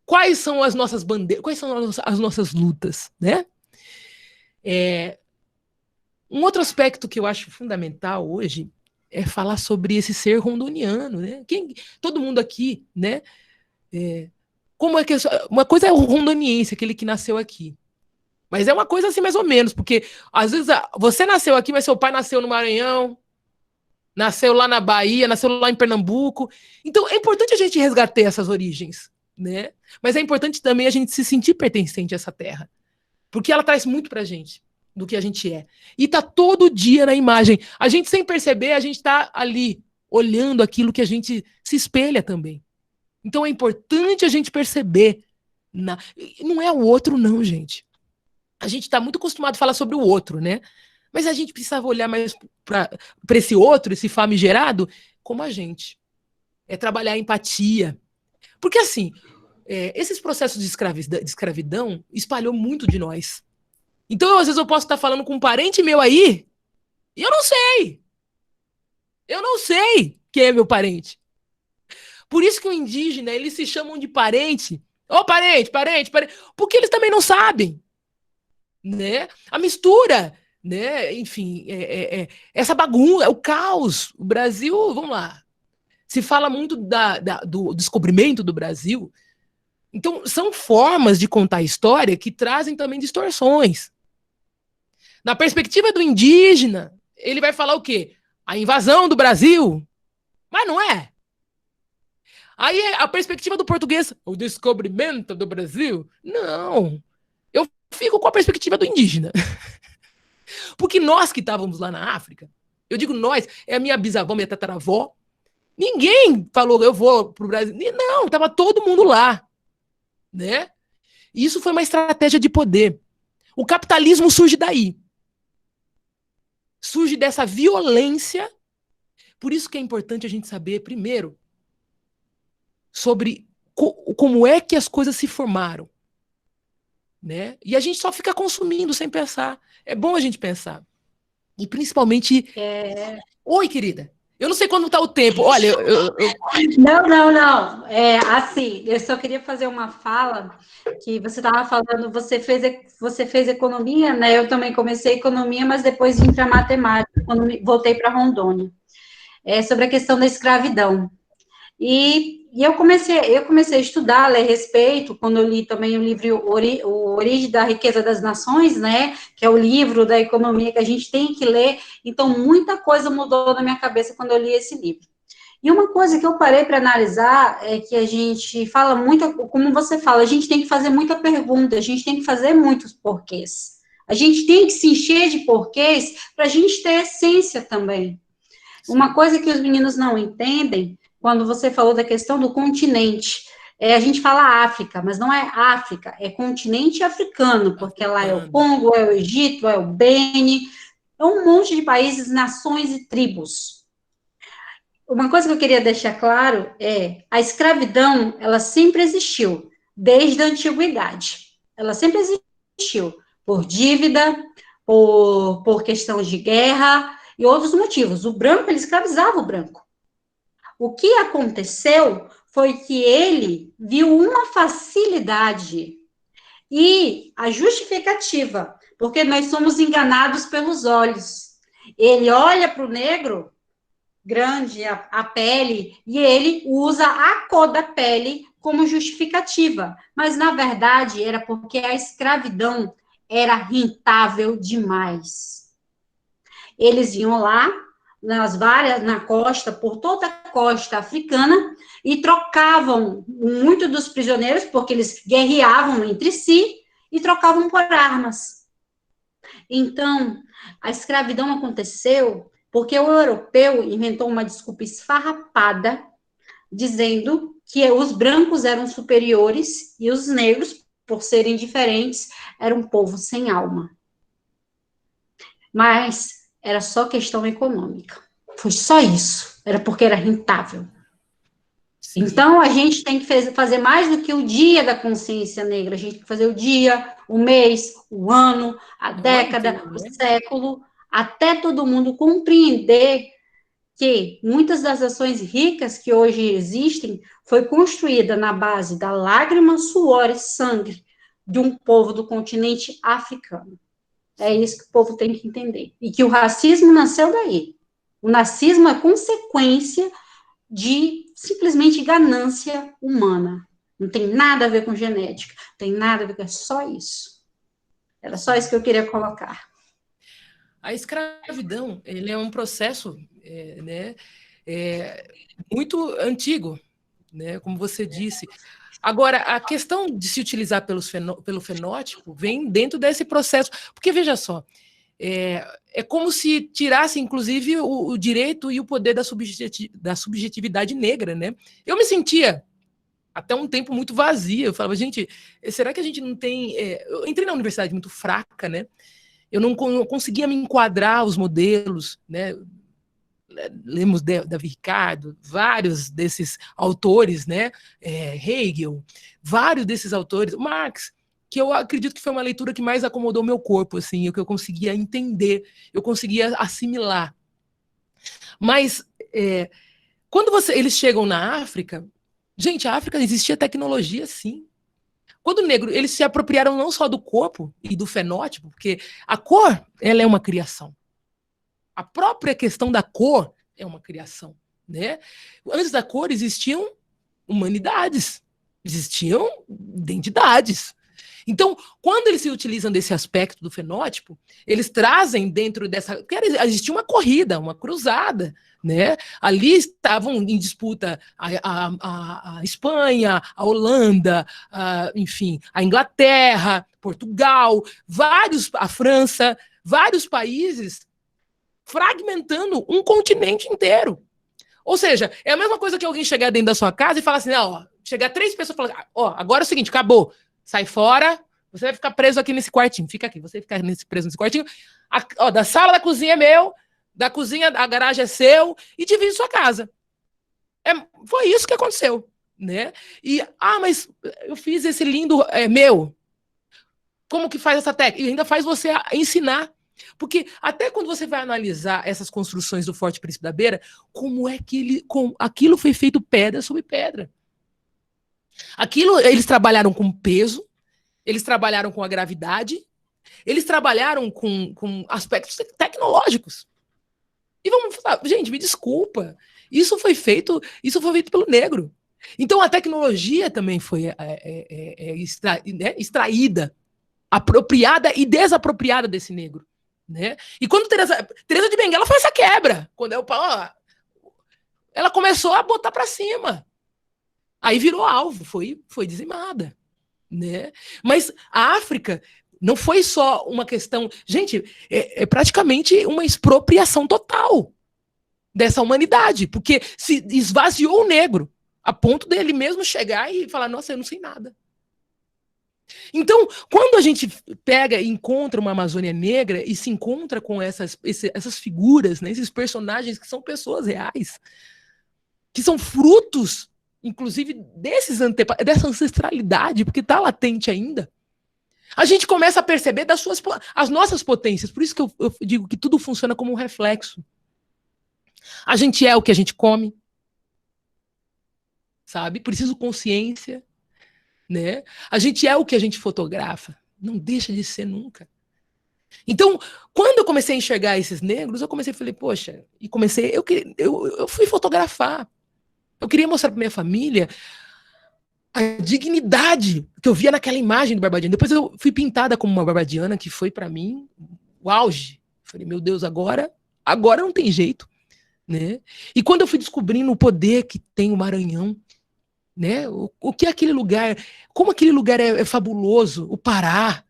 Quais são as nossas bandeiras? Quais são as nossas lutas, né? Um outro aspecto que eu acho fundamental hoje é falar sobre esse ser rondoniano, né? Todo mundo aqui, né? Como é que uma coisa é o rondoniense, aquele que nasceu aqui. Mas é uma coisa assim mais ou menos, porque às vezes você nasceu aqui, mas seu pai nasceu no Maranhão, nasceu lá na Bahia, nasceu lá em Pernambuco. Então é importante a gente resgatar essas origens, né? Mas é importante também a gente se sentir pertencente a essa terra, porque ela traz muito pra gente do que a gente é. E tá todo dia na imagem. A gente, sem perceber, a gente tá ali olhando aquilo que a gente se espelha também. Então é importante a gente perceber. Não é o outro, não, gente. A gente está muito acostumado a falar sobre o outro, né? Mas a gente precisava olhar mais para esse outro, esse famigerado, como a gente. É trabalhar a empatia. Porque, assim, esses processos de escravidão espalhou muito de nós. Então, às vezes, eu posso estar falando com um parente meu aí e eu não sei. Eu não sei quem é meu parente. Por isso que o indígena, eles se chamam de parente. Ô, parente, parente, parente. Porque eles também não sabem. Né? A mistura, né? Enfim, essa bagunça, o caos. O Brasil, vamos lá. Se fala muito do descobrimento do Brasil. Então, são formas de contar a história que trazem também distorções. Na perspectiva do indígena, ele vai falar o quê? A invasão do Brasil. Mas não é. Aí a perspectiva do português, o descobrimento do Brasil, não. Eu fico com a perspectiva do indígena. Porque nós que estávamos lá na África, eu digo nós, é a minha bisavó, minha tataravó, ninguém falou, eu vou para o Brasil. Não, estava todo mundo lá. Né? Isso foi uma estratégia de poder. O capitalismo surge daí. Surge dessa violência. Por isso que é importante a gente saber, primeiro, sobre como é que as coisas se formaram. Né? E a gente só fica consumindo sem pensar. É bom a gente pensar. E principalmente... Oi, querida. Eu não sei quando está o tempo. Olha, Não. Assim, eu só queria fazer uma fala que você estava falando, você fez economia, né? Eu também comecei economia, mas depois vim para matemática, quando voltei para Rondônia. Sobre a questão da escravidão. E eu comecei a estudar, a ler a respeito, quando eu li também o livro O Origem da Riqueza das Nações, né, que é o livro da economia que a gente tem que ler, então muita coisa mudou na minha cabeça quando eu li esse livro. E uma coisa que eu parei para analisar é que a gente fala muito, como você fala, a gente tem que fazer muita pergunta, a gente tem que fazer muitos porquês. A gente tem que se encher de porquês para a gente ter essência também. Sim. Uma coisa que os meninos não entendem, quando você falou da questão do continente, a gente fala África, mas não é África, é continente africano, porque lá é o Congo, é o Egito, é o Beni, é um monte de países, nações e tribos. Uma coisa que eu queria deixar claro é, a escravidão, ela sempre existiu, desde a antiguidade. Ela sempre existiu, por dívida, por questão de guerra e outros motivos. O branco, ele escravizava o branco. O que aconteceu foi que ele viu uma facilidade e a justificativa, porque nós somos enganados pelos olhos. Ele olha para o negro, grande, a pele, e ele usa a cor da pele como justificativa. Mas, na verdade, era porque a escravidão era rentável demais. Eles iam lá, na costa, por toda a costa africana, e trocavam muito dos prisioneiros, porque eles guerreavam entre si, e trocavam por armas. Então, a escravidão aconteceu porque o europeu inventou uma desculpa esfarrapada, dizendo que os brancos eram superiores e os negros, por serem diferentes, eram um povo sem alma. Mas era só questão econômica. Foi só isso. Era porque era rentável. Sim. Então, a gente tem que fazer mais do que o dia da consciência negra. A gente tem que fazer o dia, o mês, o ano, a década, o século, até todo mundo compreender que muitas das ações ricas que hoje existem foi construída na base da lágrima, suor e sangue de um povo do continente africano. É isso que o povo tem que entender. E que o racismo nasceu daí. O racismo é consequência de simplesmente ganância humana. Não tem nada a ver com genética. Não tem nada a ver com... É só isso. Era só isso que eu queria colocar. A escravidão, ele é um processo muito antigo, né? Como você disse. Agora, a questão de se utilizar pelo fenótipo vem dentro desse processo. Porque, veja só, é como se tirasse, inclusive, o direito e o poder da subjetividade negra, né? Eu me sentia, até um tempo, muito vazia. Eu falava, gente, será que a gente não tem... Eu entrei na universidade muito fraca, né? Eu não conseguia me enquadrar os modelos, né? Lemos Davi Ricardo, vários desses autores, né? Hegel, vários desses autores, Marx, que eu acredito que foi uma leitura que mais acomodou meu corpo, assim, o que eu conseguia entender, eu conseguia assimilar. Mas quando eles chegam na África, gente, a África existia tecnologia, sim. Quando o negro, eles se apropriaram não só do corpo e do fenótipo, porque a cor, ela é uma criação. A própria questão da cor é uma criação, né? Antes da cor existiam humanidades, existiam identidades. Então, quando eles se utilizam desse aspecto do fenótipo, eles trazem dentro dessa... Existia uma corrida, uma cruzada, né? Ali estavam em disputa a Espanha, a Holanda, enfim, a Inglaterra, Portugal, a França, vários países fragmentando um continente inteiro. Ou seja, é a mesma coisa que alguém chegar dentro da sua casa e falar assim, ó, chegar 3 pessoas e falar, ó, agora é o seguinte, acabou. Sai fora, você vai ficar preso aqui nesse quartinho. Fica aqui, você fica preso nesse quartinho. Da sala da cozinha é meu, da cozinha, a garagem é seu, e divide sua casa. Foi isso que aconteceu, né? E, mas eu fiz esse lindo, meu. Como que faz essa técnica? E ainda faz você ensinar. Porque até quando você vai analisar essas construções do Forte Príncipe da Beira, como é que aquilo foi feito pedra sobre pedra. Eles trabalharam com peso, eles trabalharam com a gravidade, eles trabalharam com aspectos tecnológicos. E vamos falar, gente, me desculpa, isso foi feito pelo negro. Então a tecnologia também foi extraída, apropriada e desapropriada desse negro. Né? E quando Teresa de Benguela foi essa quebra, quando ela começou a botar para cima. Aí virou alvo, foi dizimada, né? Mas a África não foi só uma questão... Gente, é praticamente uma expropriação total dessa humanidade, porque se esvaziou o negro, a ponto dele mesmo chegar e falar, nossa, eu não sei nada. Então, quando a gente pega e encontra uma Amazônia negra e se encontra com essas figuras, né, esses personagens que são pessoas reais, que são frutos inclusive dessa ancestralidade, porque está latente ainda, a gente começa a perceber as nossas potências. Por isso que eu digo que tudo funciona como um reflexo. A gente é o que a gente come, sabe? Preciso consciência, né? A gente é o que a gente fotografa. Não deixa de ser nunca. Então, quando eu comecei a enxergar esses negros, eu falei, poxa, eu fui fotografar. Eu queria mostrar para minha família a dignidade que eu via naquela imagem do Barbadiano. Depois eu fui pintada como uma barbadiana, que foi para mim o auge. Falei, meu Deus, agora não tem jeito, né? E quando eu fui descobrindo o poder que tem o Maranhão, né? O que é aquele lugar, como aquele lugar é fabuloso, o Pará.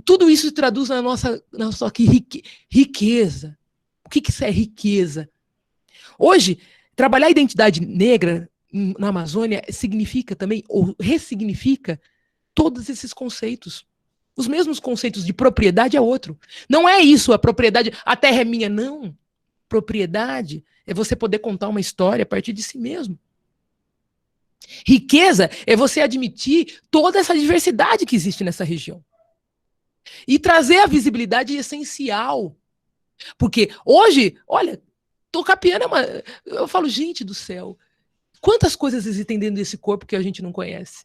Tudo isso se traduz na nossa riqueza. O que isso é riqueza? Hoje, trabalhar a identidade negra na Amazônia significa também, ou ressignifica, todos esses conceitos. Os mesmos conceitos de propriedade é outro. Não é isso, a propriedade, a terra é minha, não. Propriedade é você poder contar uma história a partir de si mesmo. Riqueza é você admitir toda essa diversidade que existe nessa região. E trazer a visibilidade essencial. Porque hoje, olha, Tocapiana, eu falo, gente do céu, quantas coisas existem dentro desse corpo que a gente não conhece?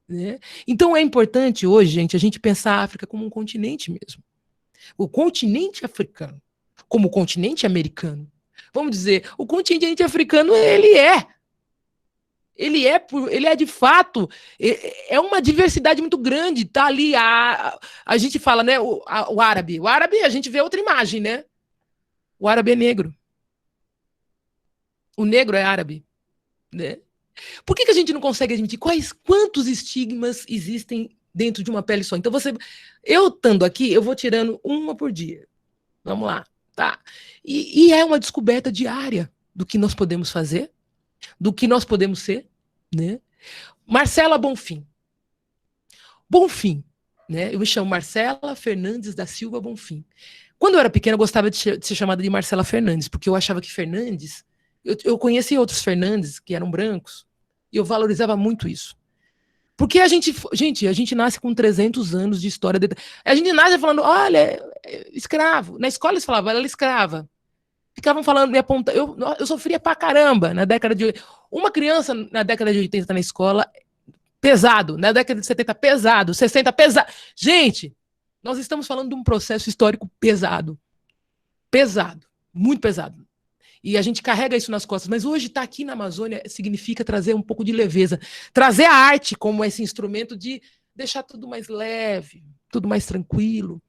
Né? Então é importante hoje, gente, a gente pensar a África como um continente mesmo. O continente africano, como o continente americano. Vamos dizer, o continente africano, ele é de fato, é uma diversidade muito grande, tá ali, a gente fala, né, o árabe, a gente vê outra imagem, né, o árabe é negro, o negro é árabe, né, por que a gente não consegue admitir quantos estigmas existem dentro de uma pele só? Então eu estando aqui, eu vou tirando uma por dia, vamos lá, tá, e é uma descoberta diária do que nós podemos fazer, do que nós podemos ser, né? Marcela Bonfim, né? Eu me chamo Marcela Fernandes da Silva Bonfim. Quando eu era pequena, eu gostava de ser chamada de Marcela Fernandes, porque eu achava que Fernandes, eu conheci outros Fernandes que eram brancos, e eu valorizava muito isso. Porque a gente nasce com 300 anos de história. A gente nasce falando, olha, escravo. Na escola eles falavam, ela era escrava. Ficavam falando, me apontando. Eu sofria pra caramba na década de... Uma criança na década de 80 tá na escola, pesado. Na década de 70, pesado. 60, pesado. Gente, nós estamos falando de um processo histórico pesado. Pesado. Muito pesado. E a gente carrega isso nas costas. Mas hoje estar aqui na Amazônia significa trazer um pouco de leveza. Trazer a arte como esse instrumento de deixar tudo mais leve, tudo mais tranquilo,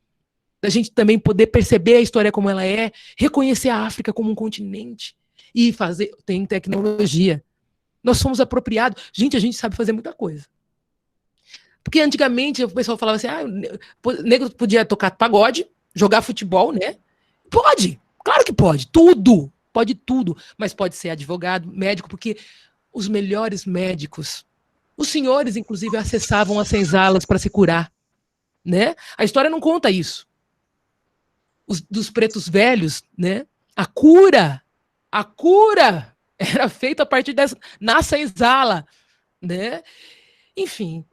da gente também poder perceber a história como ela é, reconhecer a África como um continente e fazer, tem tecnologia. Nós somos apropriados. Gente, a gente sabe fazer muita coisa. Porque antigamente o pessoal falava assim, o negro podia tocar pagode, jogar futebol, né? Pode, claro que pode, pode tudo, mas pode ser advogado, médico, porque os melhores médicos, os senhores, inclusive, acessavam as senzalas para se curar, né? A história não conta isso. Dos pretos velhos, né? A cura era feita a partir na senzala, né? Enfim,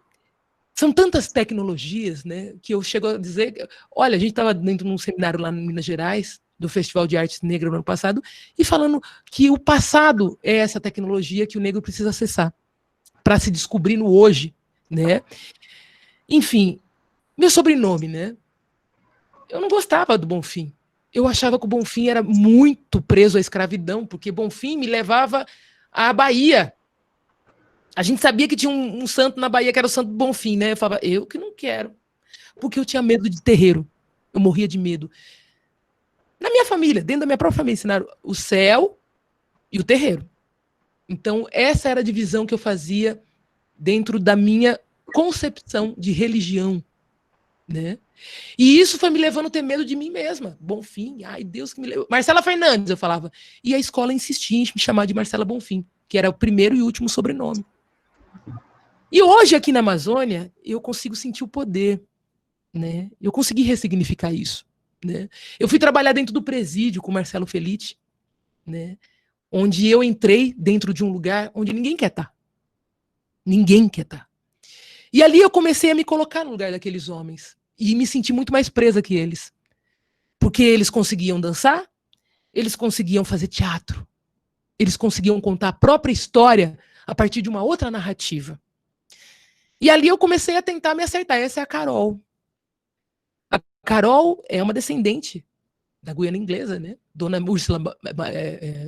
são tantas tecnologias, né, que eu chego a dizer, olha, a gente estava dentro de um seminário lá em Minas Gerais, do Festival de Artes Negras no ano passado, e falando que o passado é essa tecnologia que o negro precisa acessar para se descobrir no hoje, né? Enfim, meu sobrenome, né? Eu não gostava do Bonfim. Eu achava que o Bonfim era muito preso à escravidão, porque Bonfim me levava à Bahia. A gente sabia que tinha um santo na Bahia que era o Santo Bonfim, né? Eu falava, eu que não quero. Porque eu tinha medo de terreiro. Eu morria de medo. Na minha família, dentro da minha própria família, ensinaram o céu e o terreiro. Então, essa era a divisão que eu fazia dentro da minha concepção de religião, né? E isso foi me levando a ter medo de mim mesma. Bonfim, ai, Deus que me levou. Marcela Fernandes, eu falava. E a escola insistia em me chamar de Marcela Bonfim, que era o primeiro e último sobrenome. E hoje, aqui na Amazônia, eu consigo sentir o poder, né? Eu consegui ressignificar isso, né? Eu fui trabalhar dentro do presídio com o Marcelo Felitti, né? Onde eu entrei dentro de um lugar onde ninguém quer estar. Ninguém quer estar. E ali eu comecei a me colocar no lugar daqueles homens e me senti muito mais presa que eles. Porque eles conseguiam dançar, eles conseguiam fazer teatro, eles conseguiam contar a própria história a partir de uma outra narrativa. E ali eu comecei a tentar me acertar. Essa é a Carol. A Carol é uma descendente da Guiana Inglesa, né? Dona Úrsula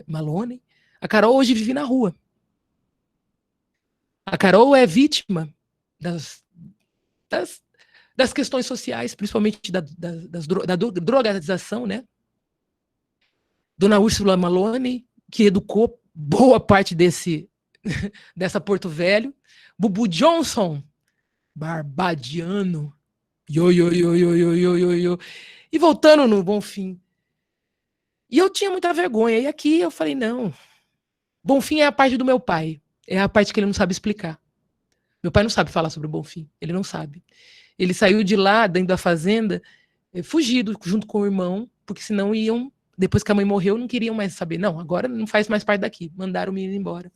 Maloney. A Carol hoje vive na rua. A Carol é vítima das questões sociais, principalmente da drogadização, né? Dona Úrsula Maloney, que educou boa parte dessa Porto Velho. Bubu Johnson, barbadiano. E voltando no Bonfim. E eu tinha muita vergonha. E aqui eu falei, não. Bonfim é a parte do meu pai. É a parte que ele não sabe explicar. Meu pai não sabe falar sobre o Bonfim. Ele não sabe. Ele saiu de lá, dentro da fazenda, fugido, junto com o irmão, porque senão iam, depois que a mãe morreu, não queriam mais saber. Não, agora não faz mais parte daqui. Mandaram o menino embora.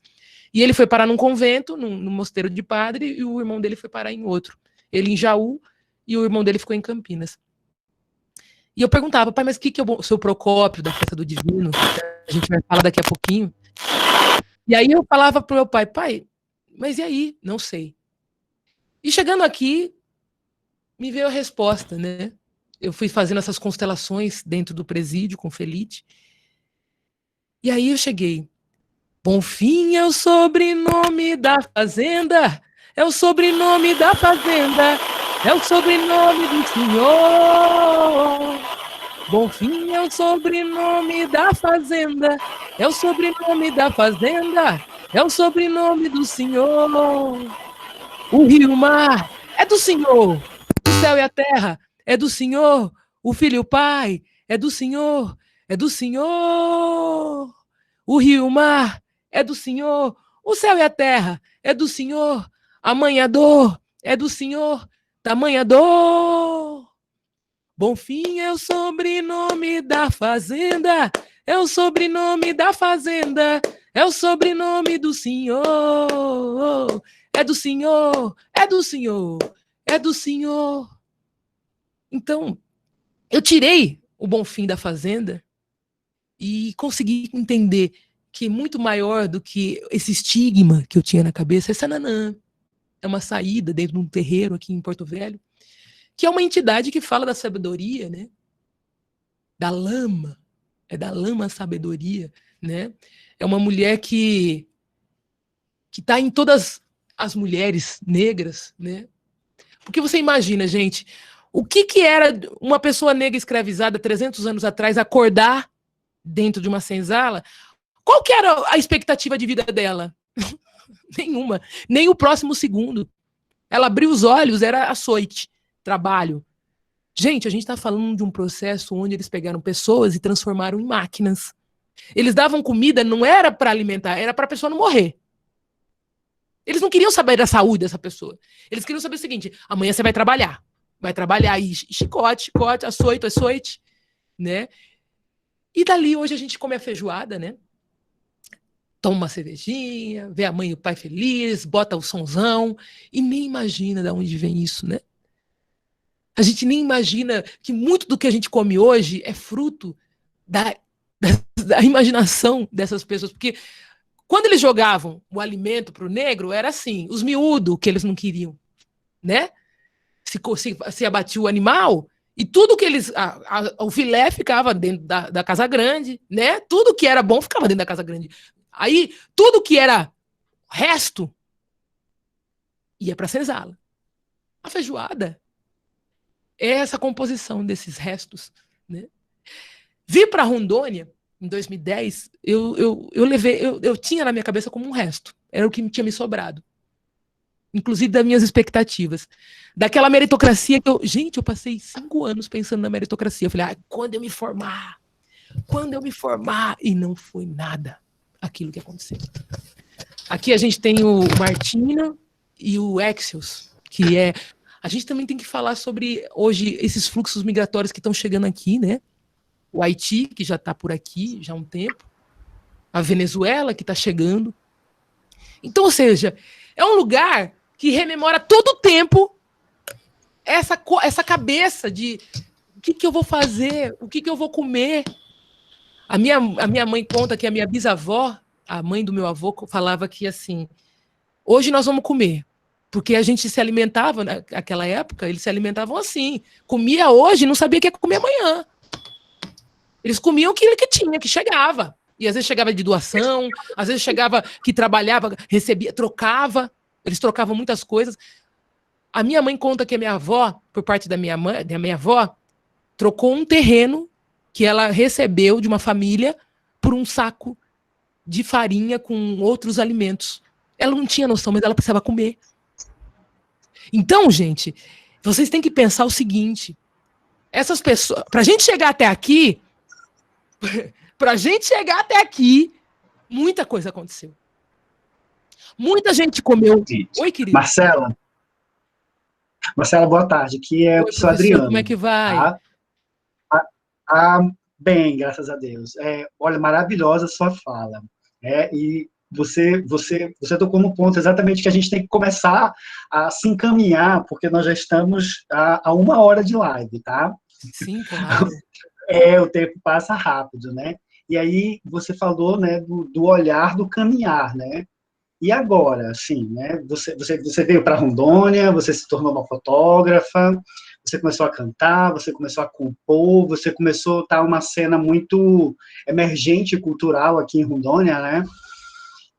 E ele foi parar num convento, num mosteiro de padre, e o irmão dele foi parar em outro. Ele em Jaú, e o irmão dele ficou em Campinas. E eu perguntava, pai, mas o que é o seu Procópio da Festa do Divino? A gente vai falar daqui a pouquinho. E aí eu falava pro meu pai, mas e aí? Não sei. E chegando aqui, me veio a resposta, né? Eu fui fazendo essas constelações dentro do presídio com o Felitti. E aí eu cheguei. Bonfim é o sobrenome da fazenda, é o sobrenome da fazenda, é o sobrenome do senhor. Bonfim é o sobrenome da fazenda, é o sobrenome da fazenda, é o sobrenome do senhor. O rio e o mar é do senhor, o céu e a terra é do senhor, o filho e o pai é do senhor, é do senhor. O rio e o mar é do Senhor, o céu e a terra é do Senhor, a mãe e a dor é do Senhor, tamanha dor. Bonfim é o sobrenome da fazenda, é o sobrenome da fazenda, é o sobrenome do Senhor, é do Senhor, é do Senhor, é do Senhor. Então, eu tirei o Bonfim da fazenda e consegui entender que muito maior do que esse estigma que eu tinha na cabeça, é Sananã. É uma saída dentro de um terreiro aqui em Porto Velho, que é uma entidade que fala da sabedoria, né? Da lama. É da lama a sabedoria, né? É uma mulher que está em todas as mulheres negras, né? Porque você imagina, gente, o que era uma pessoa negra escravizada 300 anos atrás acordar dentro de uma senzala? Qual que era a expectativa de vida dela? Nenhuma. Nem o próximo segundo. Ela abriu os olhos, era açoite, trabalho. Gente, a gente está falando de um processo onde eles pegaram pessoas e transformaram em máquinas. Eles davam comida, não era para alimentar, era para a pessoa não morrer. Eles não queriam saber da saúde dessa pessoa. Eles queriam saber o seguinte: amanhã você vai trabalhar. Vai trabalhar e chicote, chicote, açoite, açoite, né? E dali hoje a gente come a feijoada, né? Toma uma cervejinha, vê a mãe e o pai feliz, bota o sonzão e nem imagina de onde vem isso, né? A gente nem imagina que muito do que a gente come hoje é fruto da imaginação dessas pessoas, porque quando eles jogavam o alimento para o negro, era assim, os miúdos que eles não queriam, né? Se abatia o animal, e tudo que eles... o filé ficava dentro da casa grande, né? Tudo que era bom ficava dentro da casa grande. Aí, tudo que era resto ia para a senzala. A feijoada é essa composição desses restos, né? Vi para Rondônia, em 2010, eu tinha na minha cabeça como um resto. Era o que tinha me sobrado. Inclusive das minhas expectativas. Daquela meritocracia que eu passei 5 anos pensando na meritocracia. Eu falei, quando eu me formar, e não foi nada aquilo que aconteceu. Aqui a gente tem o Martina e o Axios, que é... A gente também tem que falar sobre, hoje, esses fluxos migratórios que estão chegando aqui, né? O Haiti, que já está por aqui já há um tempo. A Venezuela, que está chegando. Então, ou seja, é um lugar que rememora todo o tempo essa cabeça de o que eu vou fazer, o que eu vou comer. A minha mãe conta que a minha bisavó, a mãe do meu avô, falava que assim, hoje nós vamos comer, porque a gente se alimentava, naquela época, eles se alimentavam assim, comia hoje, não sabia o que ia comer amanhã. Eles comiam aquilo que tinha, que chegava. E às vezes chegava de doação, às vezes chegava que trabalhava, recebia, trocava. Eles trocavam muitas coisas. A minha mãe conta que a minha avó, por parte da minha avó, trocou um terreno que ela recebeu de uma família por um saco de farinha com outros alimentos. Ela não tinha noção, mas ela precisava comer. Então, gente, vocês têm que pensar o seguinte: essas pessoas, para a gente chegar até aqui, muita coisa aconteceu. Muita gente comeu. Oi, querido. Marcela, boa tarde. Aqui é o professor Adriano. Como é que vai? Bem, graças a Deus. Olha, maravilhosa a sua fala. E você tocou no ponto exatamente que a gente tem que começar a se encaminhar, porque nós já estamos a 1 hora de live, tá? Sim, claro. O tempo passa rápido, né? E aí você falou, né, do olhar do caminhar, né? E agora, assim, né? Você veio para Rondônia, você se tornou uma fotógrafa, você começou a cantar, você começou a compor, você começou a estar uma cena muito emergente cultural aqui em Rondônia, né?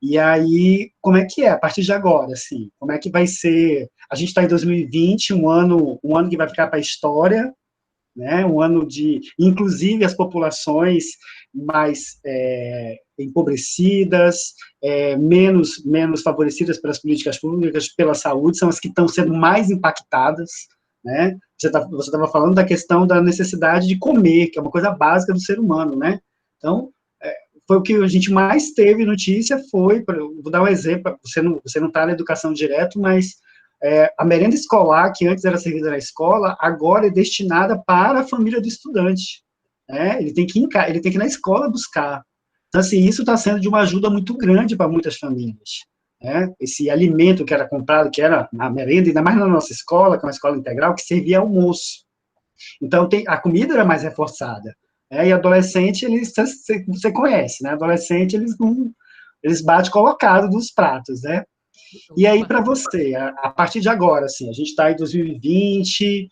E aí, como é que é a partir de agora, assim? Como é que vai ser? A gente está em 2020, um ano que vai ficar para a história, né? Um ano de, inclusive, as populações mais empobrecidas, menos favorecidas pelas políticas públicas, pela saúde, são as que estão sendo mais impactadas, né? Você estava falando da questão da necessidade de comer, que é uma coisa básica do ser humano, né? Então, foi o que a gente mais teve notícia, vou dar um exemplo, você não está na educação direto, mas a merenda escolar, que antes era servida na escola, agora é destinada para a família do estudante, né? Ele tem que ir na escola buscar. Então, assim, isso está sendo de uma ajuda muito grande para muitas famílias, né? Esse alimento que era comprado, que era a merenda, ainda mais na nossa escola, que é uma escola integral, que servia almoço. Então, a comida era mais reforçada. E adolescente, você conhece, né? Adolescente, eles batem colocado dos pratos, né? E aí, para você, a partir de agora, assim, a gente está em 2020,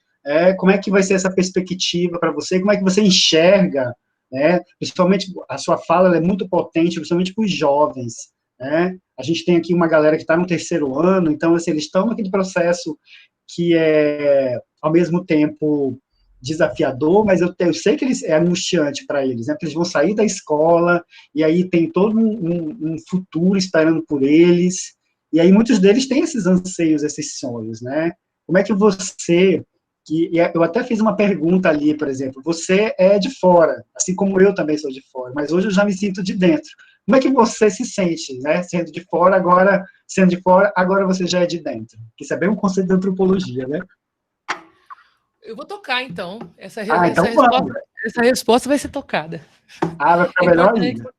como é que vai ser essa perspectiva para você? Como é que você enxerga, né? Principalmente, a sua fala é muito potente, principalmente para os jovens, né? A gente tem aqui uma galera que está no 3º ano, então, assim, eles estão naquele processo que é, ao mesmo tempo, desafiador, mas eu sei que é angustiante para eles, né? Porque eles vão sair da escola, e aí tem todo um futuro esperando por eles, e aí muitos deles têm esses anseios, esses sonhos, né? Como é que você... eu até fiz uma pergunta ali, por exemplo, você é de fora, assim como eu também sou de fora, mas hoje eu já me sinto de dentro. Como é que você se sente, né? Sendo de fora, agora você já é de dentro. Isso é bem um conceito da antropologia, né? Eu vou tocar, então. Essa resposta vai ser tocada. Vai ficar melhor ainda.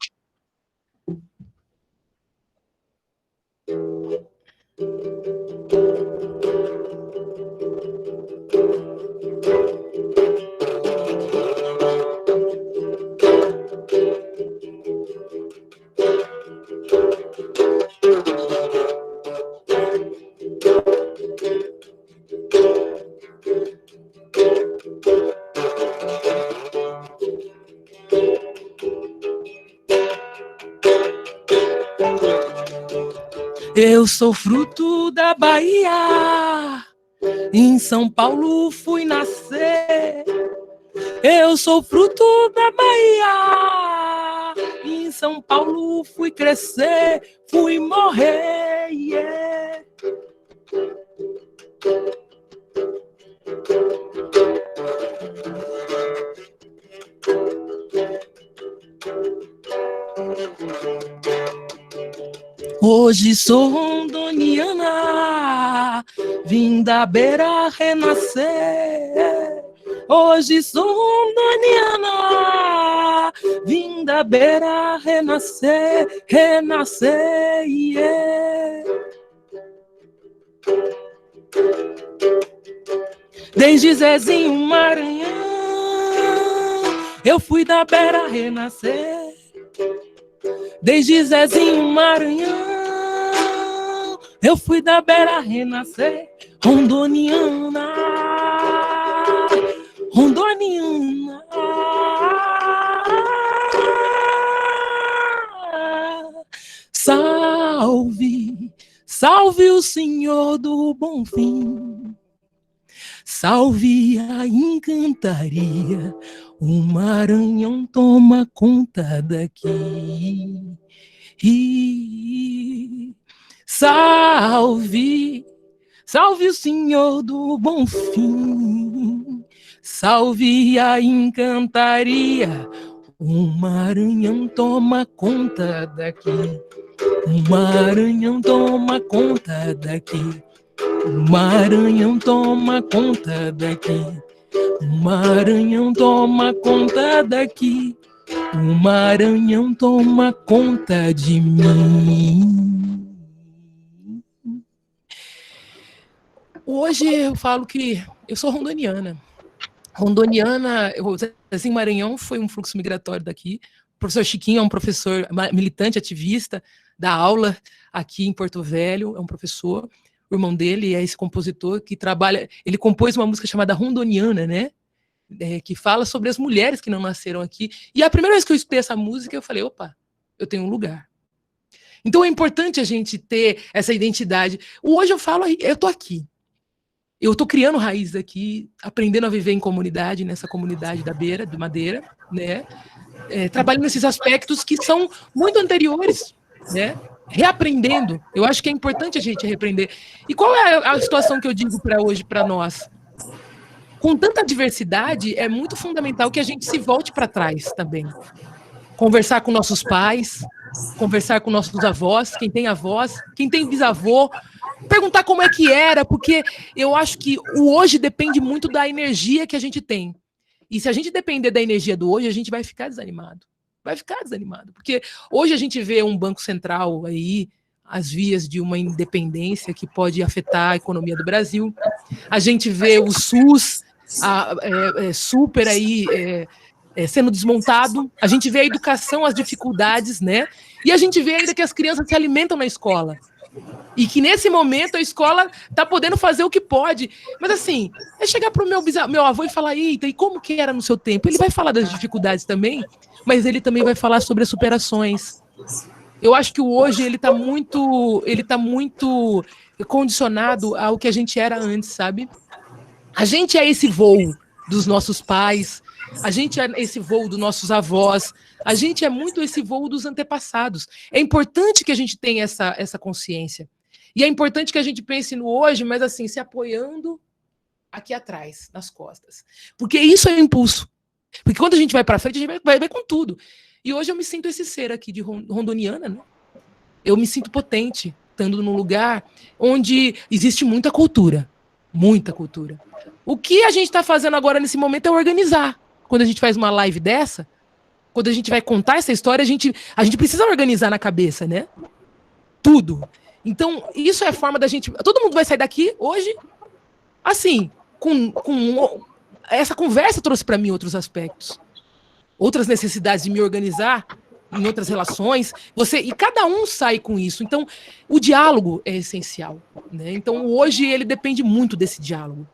Eu sou fruto da Bahia, em São Paulo fui nascer. Eu sou fruto da Bahia, em São Paulo fui crescer, fui morrer, yeah. Hoje sou rondoniana, vim da beira renascer. Hoje sou rondoniana, vim da beira renascer, yeah. Desde Zezinho Maranhão, eu fui da beira renascer. Desde Zezinho Maranhão, eu fui da beira renascer. Rondoniana, rondoniana. Salve, salve o Senhor do Bonfim. Salve a encantaria, o Maranhão toma conta daqui. Salve, salve o Senhor do Bonfim. Salve a encantaria, o Maranhão toma conta daqui. O Maranhão toma conta daqui. O Maranhão toma conta daqui. O Maranhão toma conta daqui. O Maranhão toma conta de mim. Hoje eu falo que eu sou rondoniana. Rondoniana, assim, Maranhão foi um fluxo migratório daqui. O professor Chiquinho é um professor militante, ativista, dá aula aqui em Porto Velho, é um professor. O irmão dele é esse compositor que trabalha... Ele compôs uma música chamada Rondoniana, né? Que fala sobre as mulheres que não nasceram aqui. E a primeira vez que eu escutei essa música, eu falei, opa, eu tenho um lugar. Então é importante a gente ter essa identidade. Hoje eu falo, eu tô aqui. Eu tô criando raízes aqui, aprendendo a viver em comunidade, nessa comunidade da beira, de Madeira, né? Trabalhando nesses aspectos que são muito anteriores, né? Reaprendendo. Eu acho que é importante a gente reaprender. E qual é a situação que eu digo para hoje, para nós? Com tanta diversidade, é muito fundamental que a gente se volte para trás também. Conversar com nossos pais, conversar com nossos avós, quem tem avós, quem tem bisavô, perguntar como é que era, porque eu acho que o hoje depende muito da energia que a gente tem. E se a gente depender da energia do hoje, a gente vai ficar desanimado. Vai ficar desanimado, porque hoje a gente vê um banco central aí, as vias de uma independência que pode afetar a economia do Brasil. A gente vê o SUS super aí sendo desmontado. A gente vê a educação, as dificuldades, né? E a gente vê ainda que as crianças se alimentam na escola. E que nesse momento a escola está podendo fazer o que pode. Mas assim, é chegar para o meu avô e falar, eita, e como que era no seu tempo? Ele vai falar das dificuldades também, mas ele também vai falar sobre as superações. Eu acho que o hoje ele tá muito condicionado ao que a gente era antes, sabe? A gente é esse voo dos nossos pais, a gente é esse voo dos nossos avós, a gente é muito esse voo dos antepassados. É importante que a gente tenha essa consciência. E é importante que a gente pense no hoje, mas assim, se apoiando aqui atrás, nas costas. Porque isso é o impulso. Porque quando a gente vai para frente, a gente vai com tudo. E hoje eu me sinto esse ser aqui de rondoniana, né? Eu me sinto potente, estando num lugar onde existe muita cultura. Muita cultura. O que a gente está fazendo agora nesse momento é organizar. Quando a gente faz uma live dessa, quando a gente vai contar essa história, a gente precisa organizar na cabeça, né? Tudo. Então, isso é a forma da gente... Todo mundo vai sair daqui hoje, assim, essa conversa trouxe para mim outros aspectos. Outras necessidades de me organizar em outras relações. E cada um sai com isso. Então, o diálogo é essencial, né? Então, hoje, ele depende muito desse diálogo.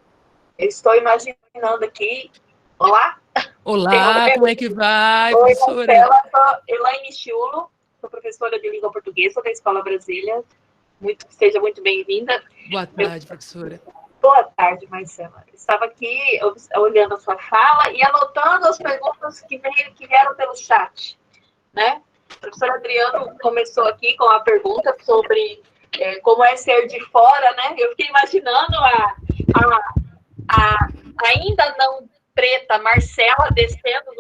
Eu estou imaginando aqui... Olá? Olá, como é que vai, Oi, professora? Marcela, sou Elaine Chiulo, sou professora de língua portuguesa da Escola Brasília. Seja muito bem-vinda. Boa tarde, professora. Boa tarde, Marcela. Estava aqui olhando a sua fala e anotando as perguntas que vieram pelo chat, né? O professor Adriano começou aqui com a pergunta sobre como é ser de fora, né? Eu fiquei imaginando a ainda não preta Marcela descendo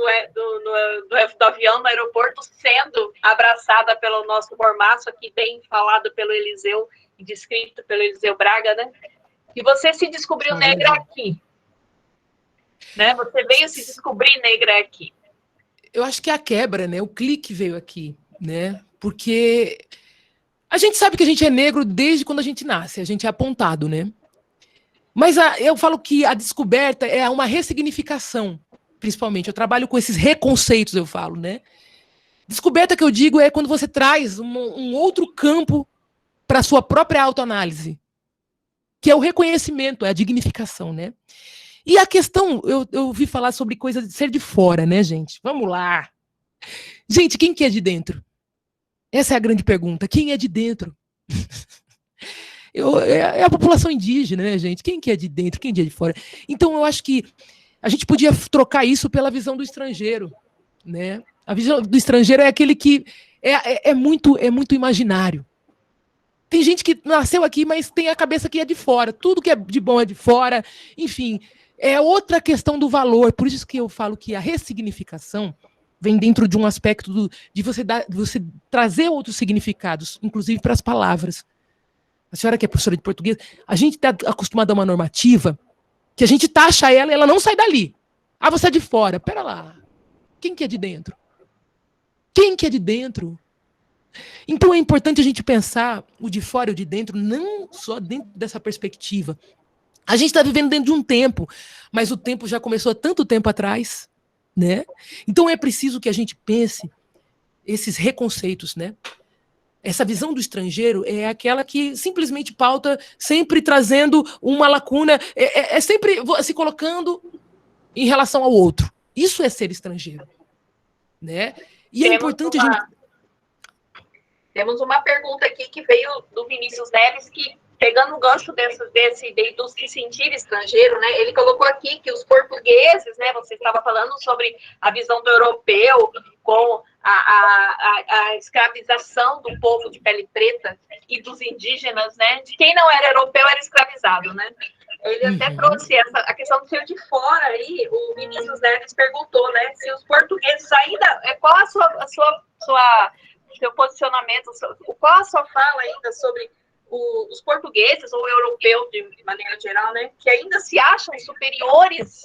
do avião no aeroporto, sendo abraçada pelo nosso mormaço aqui, bem falado pelo Eliseu e descrito pelo Eliseu Braga, né? E você se descobriu negra aqui, né? Você veio se descobrir negra aqui. Eu acho que é a quebra, né? O clique veio aqui, né? Porque a gente sabe que a gente é negro desde quando a gente nasce, a gente é apontado, né? Mas eu falo que a descoberta é uma ressignificação, principalmente. Eu trabalho com esses reconceitos, eu falo, né? Descoberta que eu digo é quando você traz um outro campo para a sua própria autoanálise, que é o reconhecimento, é a dignificação, né? E a questão, eu ouvi falar sobre coisa de ser de fora, né, gente? Vamos lá. Gente, quem que é de dentro? Essa é a grande pergunta. Quem é de dentro? É a população indígena, né, gente? Quem que é de dentro, quem é de fora? Então, eu acho que a gente podia trocar isso pela visão do estrangeiro, né? A visão do estrangeiro é aquele que é muito imaginário. Tem gente que nasceu aqui, mas tem a cabeça que é de fora. Tudo que é de bom é de fora. Enfim, é outra questão do valor. Por isso que eu falo que a ressignificação vem dentro de um aspecto de você trazer outros significados, inclusive para as palavras. A senhora que é professora de português, a gente está acostumado a uma normativa que a gente taxa ela e ela não sai dali. Ah, você é de fora. Pera lá. Quem que é de dentro? Quem que é de dentro? Então é importante a gente pensar o de fora e o de dentro, não só dentro dessa perspectiva. A gente está vivendo dentro de um tempo, mas o tempo já começou há tanto tempo atrás, né? Então é preciso que a gente pense esses reconceitos, né? Essa visão do estrangeiro é aquela que simplesmente pauta, sempre trazendo uma lacuna, é sempre se colocando em relação ao outro. Isso é ser estrangeiro, né? E é importante a gente... Temos uma pergunta aqui que veio do Vinícius Neves, que, pegando o gancho do se sentir estrangeiro, né? Ele colocou aqui que os portugueses, né? Você estava falando sobre a visão do europeu com a escravização do povo de pele preta e dos indígenas, né? De quem não era europeu era escravizado, né? Ele até trouxe a questão do ser de fora aí. O Vinícius Neves perguntou, né? Se os portugueses ainda... Qual seu posicionamento, qual a sua fala ainda sobre os portugueses ou europeus de maneira geral, né, que ainda se acham superiores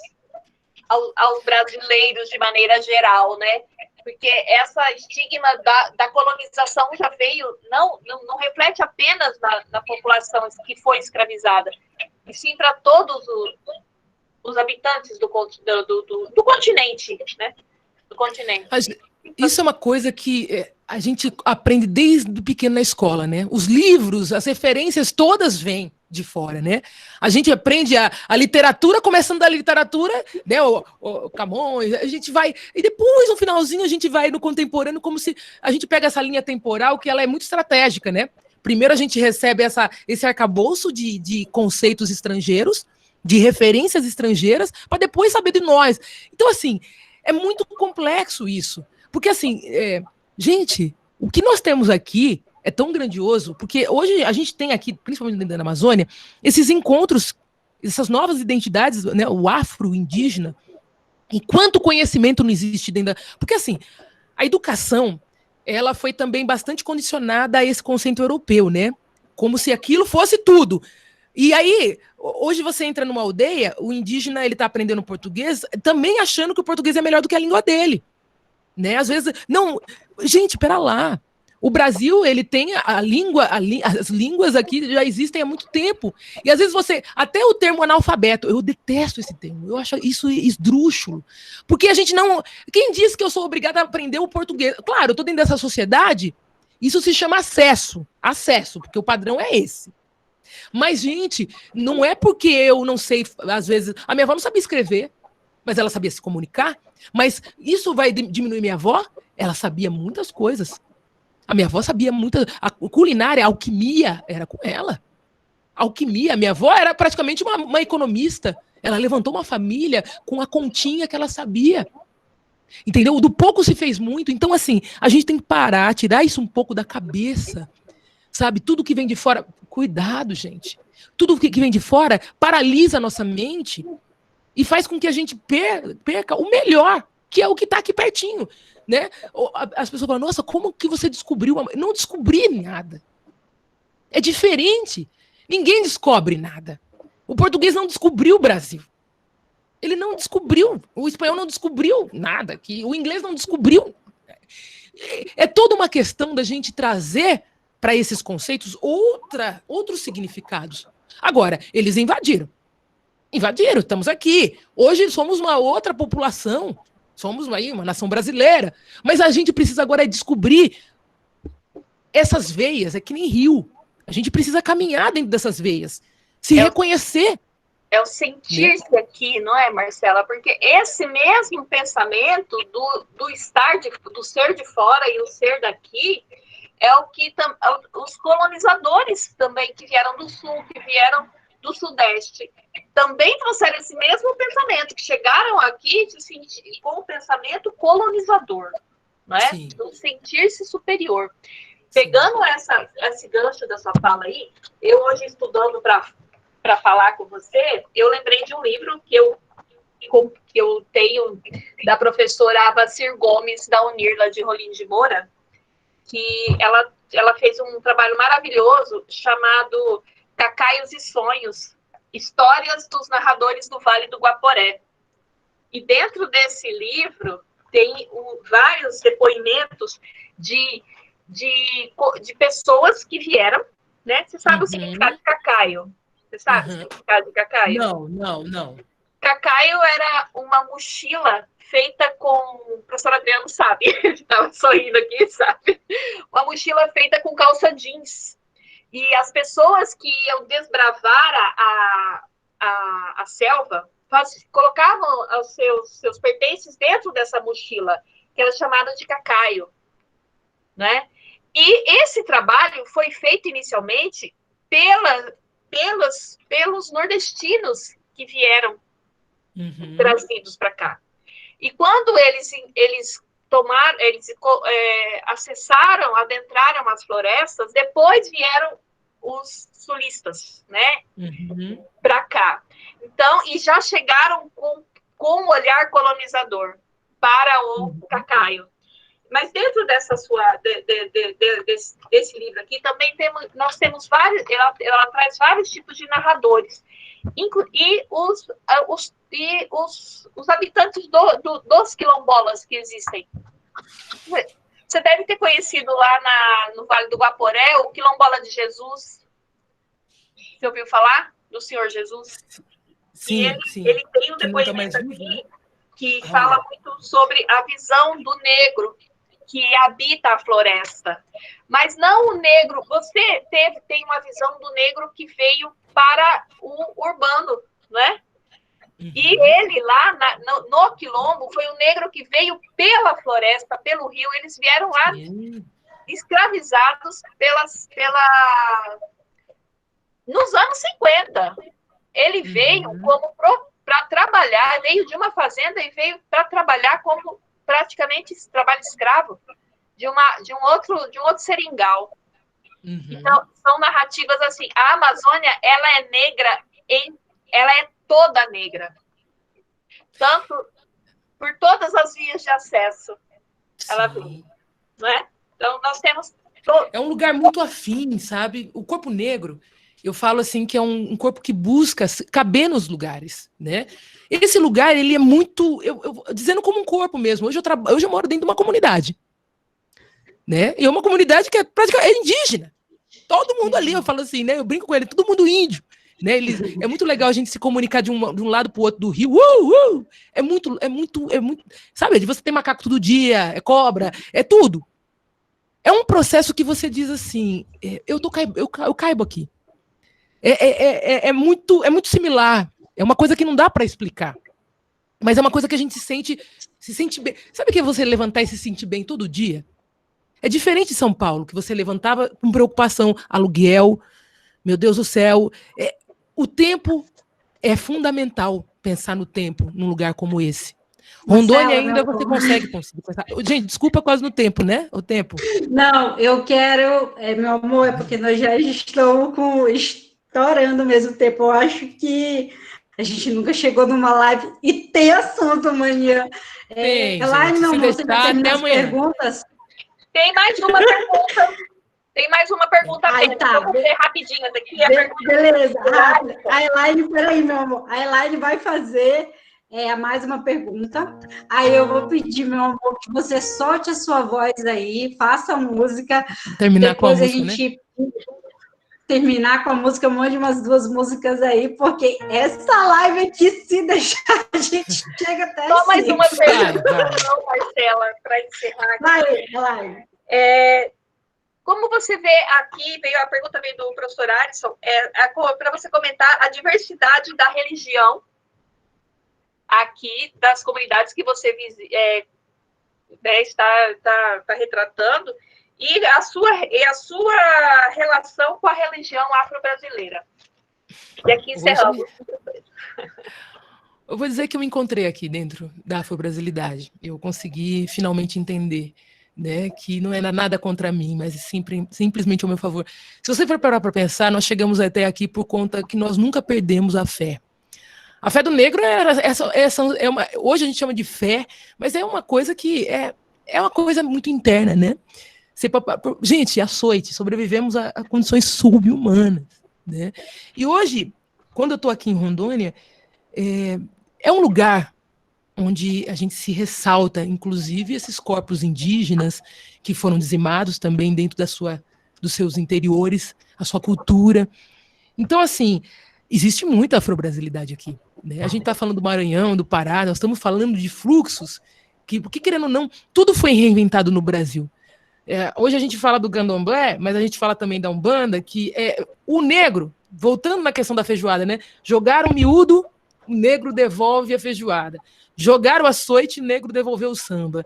aos brasileiros de maneira geral, né? Porque essa estigma da colonização já veio, não reflete apenas na população que foi escravizada, e sim para todos os habitantes do continente, né? Do continente. Isso é uma coisa que a gente aprende desde pequeno na escola, né? Os livros, as referências todas vêm de fora, né? A gente aprende a literatura, começando da literatura, né? O Camões, a gente vai... E depois, no finalzinho, a gente vai no contemporâneo, como se a gente pega essa linha temporal, que ela é muito estratégica, né? Primeiro a gente recebe esse arcabouço de conceitos estrangeiros, de referências estrangeiras, para depois saber de nós. Então, assim, é muito complexo isso. Porque, assim, gente, o que nós temos aqui é tão grandioso, porque hoje a gente tem aqui, principalmente dentro da Amazônia, esses encontros, essas novas identidades, né, o afro-indígena, e quanto conhecimento não existe dentro da... Porque, assim, a educação, ela foi também bastante condicionada a esse conceito europeu, né? Como se aquilo fosse tudo. E aí, hoje você entra numa aldeia, o indígena, ele tá aprendendo português, também achando que o português é melhor do que a língua dele, né? Às vezes, não, gente, pera lá. O Brasil, ele tem as línguas aqui já existem há muito tempo. E às vezes até o termo analfabeto, eu detesto esse termo, eu acho isso esdrúxulo. Porque a gente não... Quem disse que eu sou obrigada a aprender o português? Claro, eu tô dentro dessa sociedade, isso se chama acesso, porque o padrão é esse. Mas, gente, não é porque eu não sei, às vezes... A minha avó não sabia escrever, mas ela sabia se comunicar. Mas isso vai diminuir minha avó? Ela sabia muitas coisas. A minha avó sabia muita... A culinária, a alquimia, era com ela. A alquimia, a minha avó era praticamente uma economista. Ela levantou uma família com a continha que ela sabia. Entendeu? Do pouco se fez muito. Então, assim, a gente tem que parar, tirar isso um pouco da cabeça. Sabe? Tudo que vem de fora... Cuidado, gente. Tudo que vem de fora paralisa a nossa mente e faz com que a gente perca o melhor, que é o que está aqui pertinho. Né? As pessoas falam, nossa, como que você descobriu? Não descobri nada. É diferente. Ninguém descobre nada. O português não descobriu o Brasil. Ele não descobriu. O espanhol não descobriu nada. O inglês não descobriu. É toda uma questão da gente trazer para esses conceitos outros significados. Agora, eles invadiram. Invadiram, estamos aqui. Hoje somos uma outra população. Somos aí uma nação brasileira. Mas a gente precisa agora descobrir essas veias, é que nem rio. A gente precisa caminhar dentro dessas veias, se reconhecer. É o sentir-se aqui, não é, Marcela? Porque esse mesmo pensamento do ser de fora e o ser daqui é o que os colonizadores também que vieram do sul, que vieram do sudeste, também trouxeram esse mesmo pensamento, que chegaram aqui com o pensamento colonizador, não é? Do sentir-se superior. Sim. Pegando esse gancho da sua fala aí, eu hoje estudando para falar com você, eu lembrei de um livro que eu tenho da professora Avacir Gomes, da Unirla de Rolim de Moura, que ela fez um trabalho maravilhoso chamado Cacaios e Sonhos, Histórias dos Narradores do Vale do Guaporé. E dentro desse livro tem vários depoimentos de pessoas que vieram, né? Você sabe o significado de cacaio? Você sabe o significado de cacaio? Não. Cacaio era uma mochila feita com... O professor Adriano sabe, ele estava sorrindo aqui, sabe? Uma mochila feita com calça jeans. E as pessoas que iam desbravar a selva colocavam os seus pertences dentro dessa mochila, que era chamada de cacaio, né? E esse trabalho foi feito inicialmente pelos nordestinos que vieram trazidos para cá. E quando eles acessaram, adentraram as florestas, depois vieram os sulistas, né, para cá. Então, e já chegaram com um olhar colonizador para o cacaio. Mas dentro dessa desse livro aqui, também nós temos vários, ela traz vários tipos de narradores, e os habitantes dos quilombolas que existem. Você deve ter conhecido lá no Vale do Guaporé o Quilombola de Jesus. Você ouviu falar do Senhor Jesus? Sim, ele tem um depoimento aqui que fala muito sobre a visão do negro que habita a floresta. Mas não o negro. Você tem uma visão do negro que veio para o urbano, né? E ele lá no Quilombo foi o negro que veio pela floresta, pelo rio. Eles vieram lá escravizados nos anos 50. Ele veio como para trabalhar, veio de uma fazenda e veio para trabalhar como praticamente trabalho escravo de um outro seringal. Então, são narrativas assim. A Amazônia, ela é negra, ela é toda negra. Tanto por todas as vias de acesso. Ela vem, né? Então, nós temos... É um lugar muito afim, sabe? O corpo negro, eu falo assim, que é um corpo que busca caber nos lugares, né? Esse lugar, ele é muito... dizendo como um corpo mesmo. Hoje eu moro dentro de uma comunidade, né? E é uma comunidade que é praticamente indígena. Todo mundo ali, eu falo assim, né? Eu brinco com ele, todo mundo índio. Né? É muito legal a gente se comunicar de um lado para o outro do rio. É muito. Sabe, de você ter macaco todo dia, é cobra, é tudo. É um processo que você diz assim: eu caibo aqui. É muito similar. É uma coisa que não dá para explicar. Mas é uma coisa que a gente se sente bem. Sabe que é você levantar e se sentir bem todo dia? É diferente de São Paulo, que você levantava com preocupação, aluguel, meu Deus do céu. O tempo é fundamental, pensar no tempo num lugar como esse. Rondônia ainda você consegue pensar. Gente, desculpa quase no tempo, né? O tempo. Não, eu quero, meu amor, é porque nós já estamos estourando mesmo tempo. Eu acho que a gente nunca chegou numa live e tem assunto amanhã. Elaine, meu amor, você vai terminar as perguntas? Tem mais uma pergunta. Tem mais uma pergunta. Tá. Vou fazer rapidinha daqui. Beleza, rápido. A Elaine, peraí, meu amor. A Elaine vai fazer mais uma pergunta. Aí eu vou pedir, meu amor, que você solte a sua voz aí, faça a música. Terminar depois com a música, né? Terminar com a música, mande umas 2 músicas aí, porque essa live aqui, se deixar, a gente chega até só mais uma pergunta, Marcela, para encerrar aqui. Vai, Elaine. Como você vê aqui, a pergunta veio do professor Alisson, para você comentar a diversidade da religião aqui, das comunidades que você está retratando, e a sua relação com a religião afro-brasileira. E aqui encerramos. Eu vou dizer que eu me encontrei aqui dentro da afro-brasilidade. Eu consegui finalmente entender, né, que não era nada contra mim, mas simplesmente ao meu favor. Se você for parar para pensar, nós chegamos até aqui por conta que nós nunca perdemos a fé. A fé do negro hoje a gente chama de fé, mas é uma coisa que é uma coisa muito interna, né? Gente, açoite, sobrevivemos a condições subhumanas, né? E hoje, quando eu estou aqui em Rondônia, é um lugar onde a gente se ressalta, inclusive, esses corpos indígenas que foram dizimados também dentro dos seus interiores, a sua cultura. Então, assim, existe muita afro-brasilidade aqui, né? A gente está falando do Maranhão, do Pará, nós estamos falando de fluxos porque, querendo ou não, tudo foi reinventado no Brasil. Hoje a gente fala do candomblé, mas a gente fala também da Umbanda, que o negro, voltando na questão da feijoada, né? Jogaram miúdo, o negro devolve a feijoada. Jogaram açoite, o negro devolveu o samba.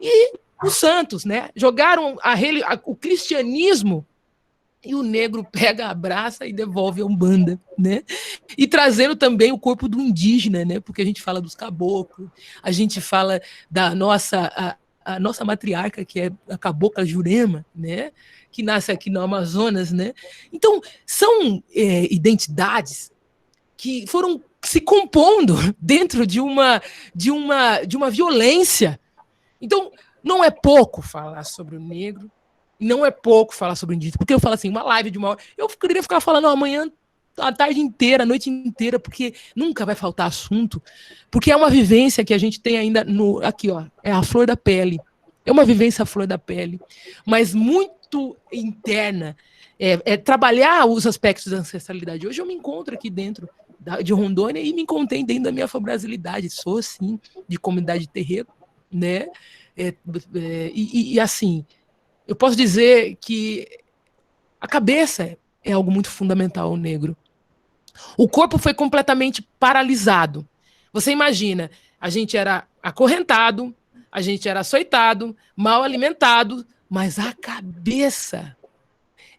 E os santos, né? Jogaram o cristianismo e o negro pega, abraça e devolve a Umbanda, né? E trazendo também o corpo do indígena, né? Porque a gente fala dos caboclos, a gente fala da a nossa matriarca, que é a cabocla Jurema, né? Que nasce aqui no Amazonas, né? Então, são identidades que foram se compondo dentro de uma violência. Então, não é pouco falar sobre o negro, não é pouco falar sobre o indígena, porque eu falo assim, uma live de 1 hora, eu queria ficar falando amanhã, a tarde inteira, a noite inteira, porque nunca vai faltar assunto, porque é uma vivência que a gente tem ainda aqui, ó, é a flor da pele, é uma vivência à flor da pele, mas muito interna, trabalhar os aspectos da ancestralidade. Hoje eu me encontro aqui dentro de Rondônia e me encontrei dentro da minha afro-brasilidade, sou, sim, de comunidade de terreiro, né? E assim, eu posso dizer que a cabeça é algo muito fundamental ao negro. O corpo foi completamente paralisado. Você imagina, a gente era acorrentado, a gente era açoitado, mal alimentado, mas a cabeça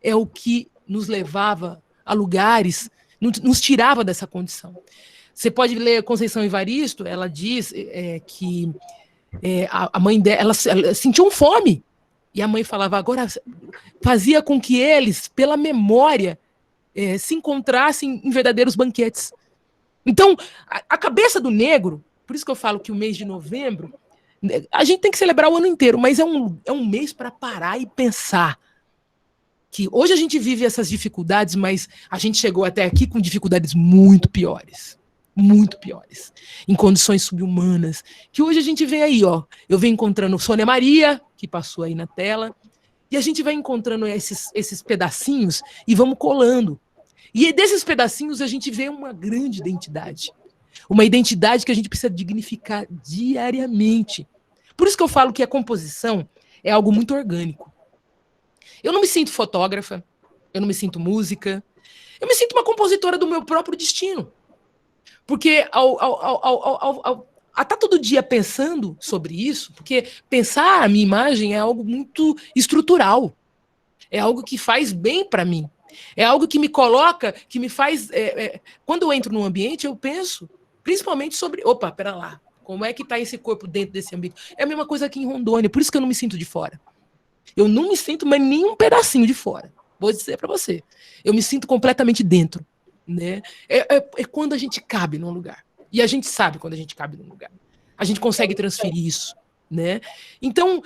é o que nos levava a lugares, nos tirava dessa condição. Você pode ler Conceição Evaristo, ela diz que a mãe dela ela sentiu fome. E a mãe falava, agora fazia com que eles, pela memória, se encontrassem em verdadeiros banquetes. Então, a cabeça do negro, por isso que eu falo que o mês de novembro, a gente tem que celebrar o ano inteiro, mas é um mês para parar e pensar que hoje a gente vive essas dificuldades, mas a gente chegou até aqui com dificuldades muito piores, em condições subhumanas, que hoje a gente vê aí, ó, eu venho encontrando Sônia Maria, que passou aí na tela, e a gente vai encontrando esses pedacinhos e vamos colando. E desses pedacinhos a gente vê uma grande identidade, uma identidade que a gente precisa dignificar diariamente. Por isso que eu falo que a composição é algo muito orgânico. Eu não me sinto fotógrafa, eu não me sinto música, eu me sinto uma compositora do meu próprio destino. Porque ao estar todo dia pensando sobre isso, porque pensar a minha imagem é algo muito estrutural, é algo que faz bem para mim, é algo que me coloca, que me faz... quando eu entro num ambiente, eu penso principalmente sobre... Opa, pera lá, como é que está esse corpo dentro desse ambiente? É a mesma coisa aqui em Rondônia, por isso que eu não me sinto de fora. Eu não me sinto mais nem um pedacinho de fora. Vou dizer para você. Eu me sinto completamente dentro. Né? É quando a gente cabe num lugar. E a gente sabe quando a gente cabe num lugar. A gente consegue transferir isso. Né? Então,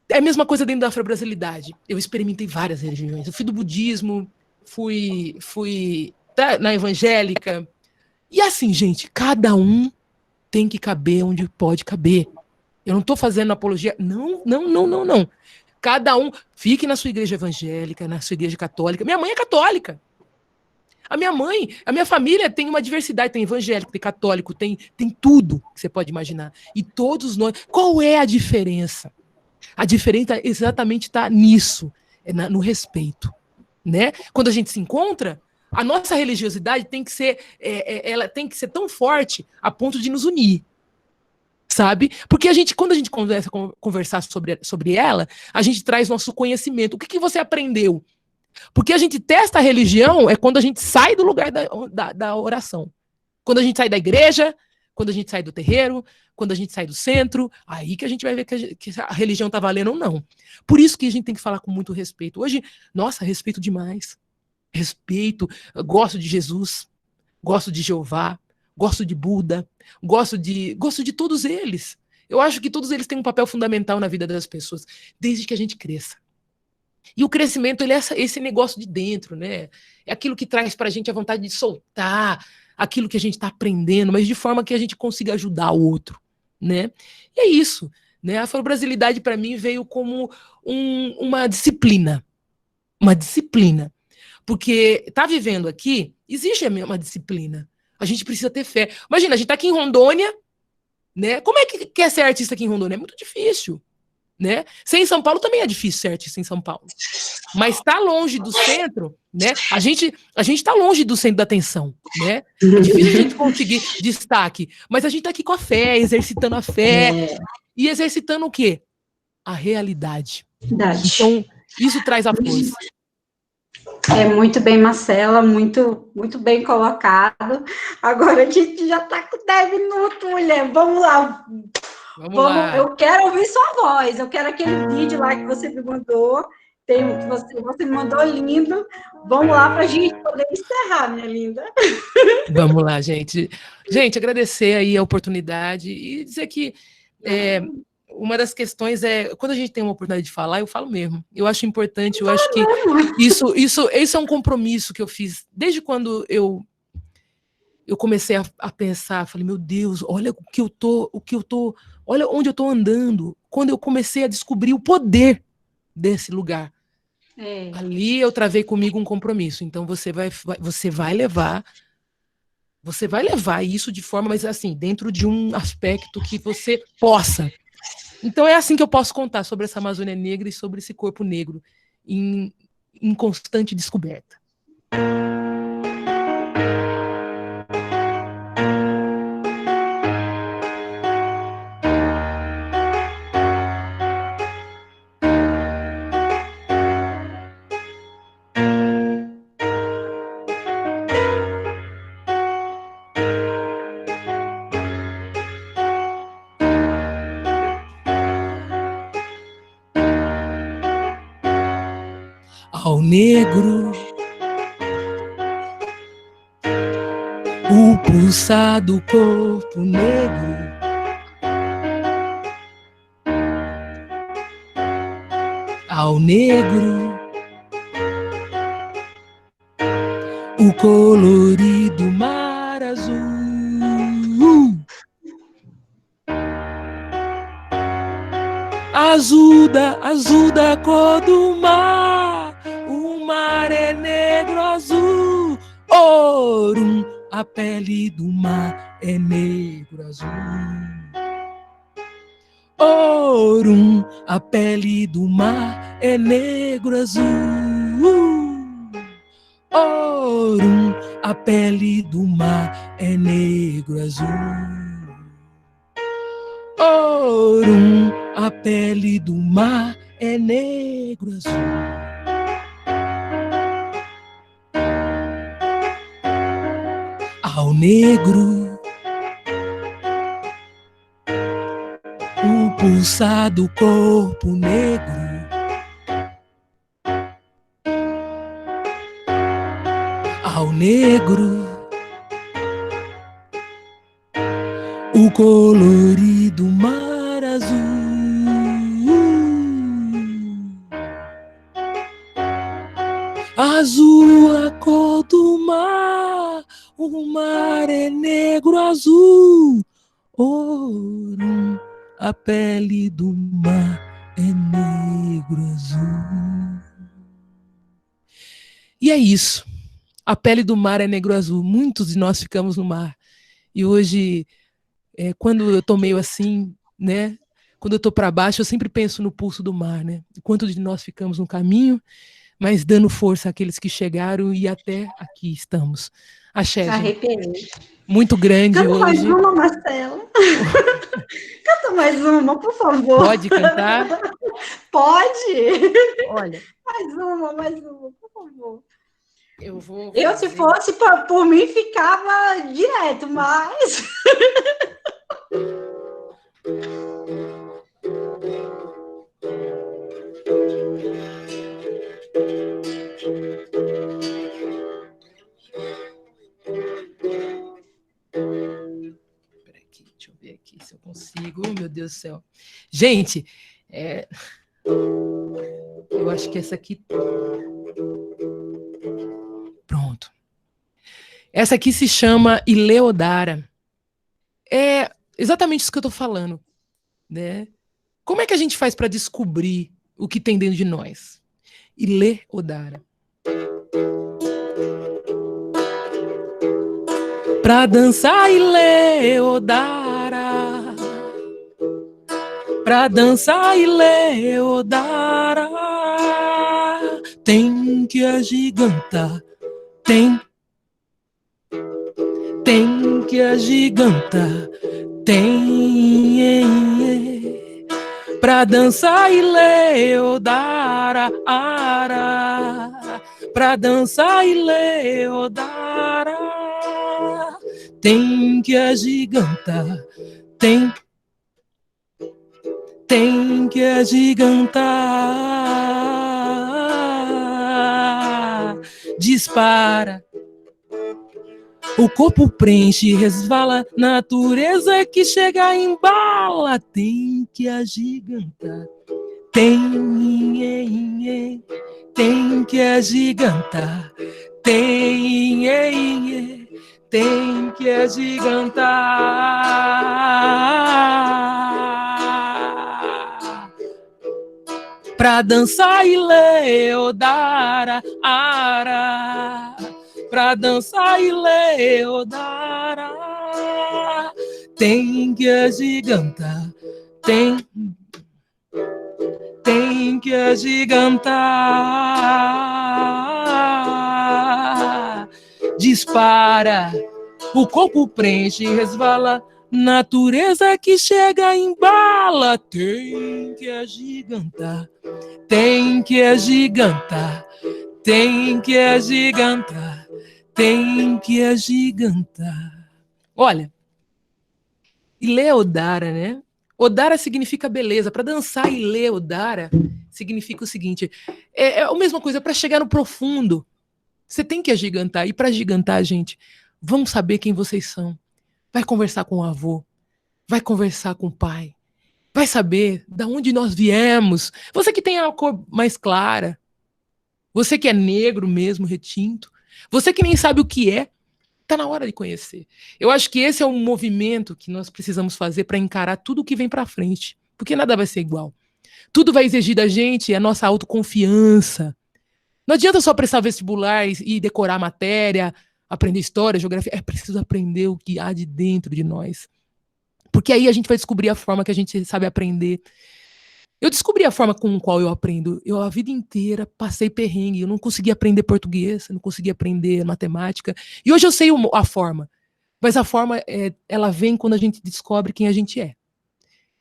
é a mesma coisa dentro da afro-brasilidade. Eu experimentei várias religiões. Eu fui do budismo, fui na evangélica. E assim, gente, cada um tem que caber onde pode caber. Eu não estou fazendo apologia. Não. Cada um fique na sua igreja evangélica, na sua igreja católica. Minha mãe é católica. A minha família tem uma diversidade, tem evangélico, tem católico, tem tudo que você pode imaginar. E todos nós... Qual é a diferença? A diferença exatamente está nisso, no respeito. Né? Quando a gente se encontra, a nossa religiosidade tem que ser, ela tem que ser tão forte a ponto de nos unir. Sabe? Porque quando a gente conversar sobre ela, a gente traz nosso conhecimento. O que você aprendeu? Porque a gente testa a religião quando a gente sai do lugar da oração. Quando a gente sai da igreja, quando a gente sai do terreiro, quando a gente sai do centro, aí que a gente vai ver que a religião está valendo ou não. Por isso que a gente tem que falar com muito respeito. Hoje, nossa, respeito demais. Respeito, gosto de Jesus, gosto de Jeová, gosto de Buda, gosto de todos eles. Eu acho que todos eles têm um papel fundamental na vida das pessoas, desde que a gente cresça. E o crescimento, ele é esse negócio de dentro, né? É aquilo que traz para a gente a vontade de soltar aquilo que a gente está aprendendo, mas de forma que a gente consiga ajudar o outro, né? E é isso, né? A afro-brasilidade, para mim, veio como uma disciplina. Uma disciplina. Porque tá vivendo aqui, existe uma disciplina. A gente precisa ter fé. Imagina, a gente tá aqui em Rondônia, né? Como é que quer ser artista aqui em Rondônia? É muito difícil, né? Ser em São Paulo também é difícil ser artista em São Paulo. Mas tá longe do centro, né? A gente tá longe do centro da atenção, né? É difícil a gente conseguir destaque. Mas a gente tá aqui com a fé, exercitando a fé. E exercitando o quê? A realidade. Então, isso traz a força. É muito bem, Marcela, muito, muito bem colocado. Agora a gente já está com 10 minutos, mulher. Vamos lá. Vamos lá. Eu quero ouvir sua voz. Eu quero aquele vídeo lá que você me mandou. Você me mandou lindo. Vamos lá para a gente poder encerrar, minha linda. Vamos lá, gente. Gente, agradecer aí a oportunidade e dizer que uma das questões quando a gente tem uma oportunidade de falar, eu falo mesmo. Eu acho importante, eu acho que isso é um compromisso que eu fiz desde quando eu comecei a pensar, falei, meu Deus, olha olha onde eu tô andando. Quando eu comecei a descobrir o poder desse lugar. Ali eu travei comigo um compromisso. Então você vai levar isso de forma, mas assim, dentro de um aspecto que você possa Então é assim que eu posso contar sobre essa Amazônia negra e sobre esse corpo negro em constante descoberta. Ao negro, o pulsar do corpo negro, ao negro, o colorido mar azul, azul da cor do mar, o mar é negro azul, ouro, a pele do mar é negro azul. Ouro, a pele do mar é negro azul. Ouro, a pele do mar é negro azul. Ouro, a pele do mar é negro azul. Ao negro, o pulsar do corpo negro, ao negro, o colorido mar azul, azul a cor do mar, o mar é negro azul, ouro, a pele do mar é negro azul. E é isso. A pele do mar é negro azul. Muitos de nós ficamos no mar. E hoje, quando eu tô meio assim, né? Quando eu tô para baixo, eu sempre penso no pulso do mar, né? Quantos de nós ficamos no caminho, mas dando força àqueles que chegaram e até aqui estamos. Axé, Arrepiei. Muito grande Canta hoje. mais uma, Marcela. Canta mais uma, por favor. Pode cantar? Pode. Olha. Mais uma, por favor. Eu, se fosse por mim, ficava direto, mas... Deixa eu ver aqui se eu consigo. Oh, meu Deus do céu. Gente, eu acho que essa aqui... Pronto. Essa aqui se chama Ileodara. É exatamente isso que eu estou falando, né? Como é que a gente faz para descobrir o que tem dentro de nós? Ileodara. Pra dançar Ileodara, pra dançar Ileodara, tem que agigantar, tem que agigantar, tem pra dançar Ileodara, pra dançar Ileodara, tem que agigantar, tem que agigantar, dispara. O corpo preenche, resvala, natureza que chega embala, tem que agigantar, tem que agigantar, tem que agigantar. Pra dançar Ileodara, pra dançar Ileodara, tem que agigantar, tem tem que agigantar. Dispara, o corpo preenche e resvala, natureza que chega embala. Tem que agigantar, tem que agigantar, tem que agigantar, tem que agigantar. Olha, Ilê Odara, né? Odara significa beleza. Para dançar Ilê Odara significa o seguinte: é a mesma coisa para chegar no profundo. Você tem que agigantar. E para agigantar, gente, vão saber quem vocês são. Vai conversar com o avô, vai conversar com o pai, vai saber de onde nós viemos. Você que tem a cor mais clara, você que é negro mesmo, retinto, você que nem sabe o que é, tá na hora de conhecer. Eu acho que esse é um movimento que nós precisamos fazer para encarar tudo que vem para frente, porque nada vai ser igual. Tudo vai exigir da gente a nossa autoconfiança. Não adianta só prestar vestibular e decorar a matéria, aprender história, geografia. É preciso aprender o que há de dentro de nós. Porque aí a gente vai descobrir a forma que a gente sabe aprender. Eu descobri a forma com a qual eu aprendo. Eu, a vida inteira, passei perrengue. Eu não conseguia aprender português, eu não conseguia aprender matemática. E hoje eu sei a forma. Mas a forma, ela vem quando a gente descobre quem a gente é.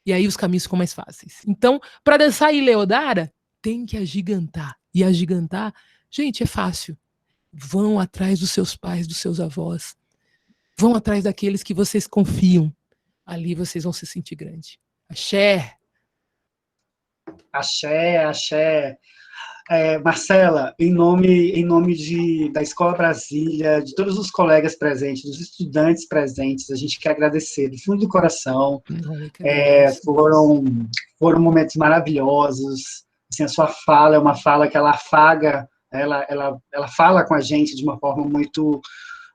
E aí os caminhos ficam mais fáceis. Então, para dançar Ilê Odara, tem que agigantar. E agigantar, gente, é fácil. Vão atrás dos seus pais, dos seus avós. Vão atrás daqueles que vocês confiam. Ali vocês vão se sentir grande. Axé. Axé, axé. Marcela, em nome da Escola Brasília, de todos os colegas presentes, dos estudantes presentes, a gente quer agradecer do fundo do coração. Foram momentos maravilhosos. Assim, a sua fala é uma fala que ela afaga, ela fala com a gente de uma forma muito,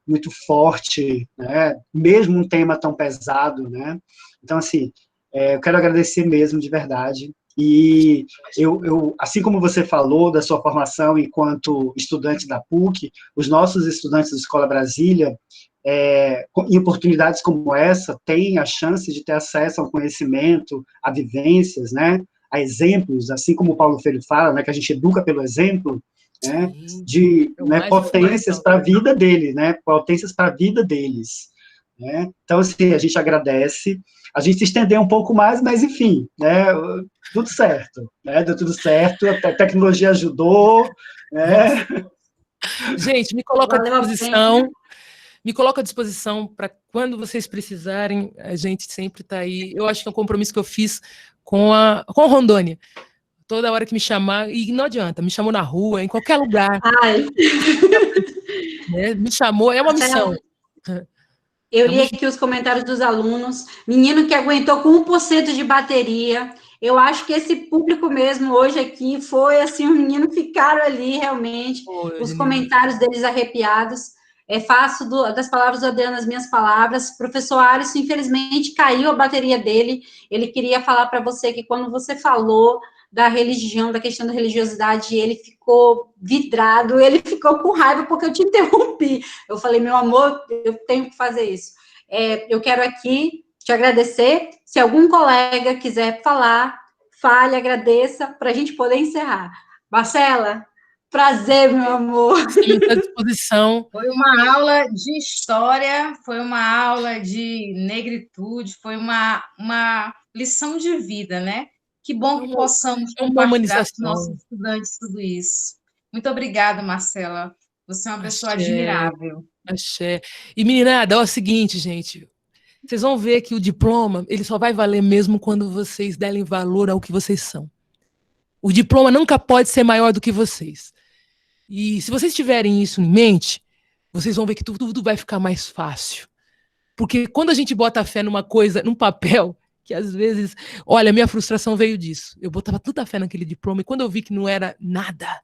muito forte, né? Mesmo um tema tão pesado, né? Então, assim, eu quero agradecer mesmo, de verdade. E eu, assim como você falou da sua formação enquanto estudante da PUC, os nossos estudantes da Escola Brasília, em oportunidades como essa, têm a chance de ter acesso ao conhecimento, a vivências, né, a exemplos, assim como o Paulo Freire fala, né, que a gente educa pelo exemplo, né, de potências para a vida dele, né, potências para a vida deles. Né? Então, assim, a gente agradece. A gente se estendeu um pouco mais, mas, enfim, né, tudo certo. Né? Deu tudo certo, a tecnologia ajudou. Né? Gente, me coloca à disposição para quando vocês precisarem, a gente sempre está aí. Eu acho que é um compromisso que eu fiz com Rondônia. Toda hora que me chamar, e não adianta, me chamou na rua, em qualquer lugar. Né? Me chamou, é uma missão. Eu li aqui os comentários dos alunos. Menino que aguentou com 1% de bateria. Eu acho que esse público mesmo hoje aqui foi assim, os meninos ficaram ali realmente, os comentários deles arrepiados. Faço das palavras do Adriano as minhas palavras. Professor Ares, infelizmente, caiu a bateria dele. Ele queria falar para você que quando você falou da religião, da questão da religiosidade, ele ficou vidrado, ele ficou com raiva porque eu te interrompi. Eu falei, meu amor, eu tenho que fazer isso. Eu quero aqui te agradecer. Se algum colega quiser falar, fale, agradeça, para a gente poder encerrar. Marcela, prazer, meu amor. Estamos à disposição. Foi uma aula de história, foi uma aula de negritude, foi uma lição de vida, né? Que bom que possamos compartilhar com nossos estudantes tudo isso. Muito obrigada, Marcela. Você é uma pessoa admirável. Axé. E, meninada, é o seguinte, gente. Vocês vão ver que o diploma, ele só vai valer mesmo quando vocês derem valor ao que vocês são. O diploma nunca pode ser maior do que vocês. E se vocês tiverem isso em mente, vocês vão ver que tudo vai ficar mais fácil. Porque quando a gente bota a fé numa coisa, num papel, que às vezes, olha, a minha frustração veio disso. Eu botava tanta fé naquele diploma e quando eu vi que não era nada,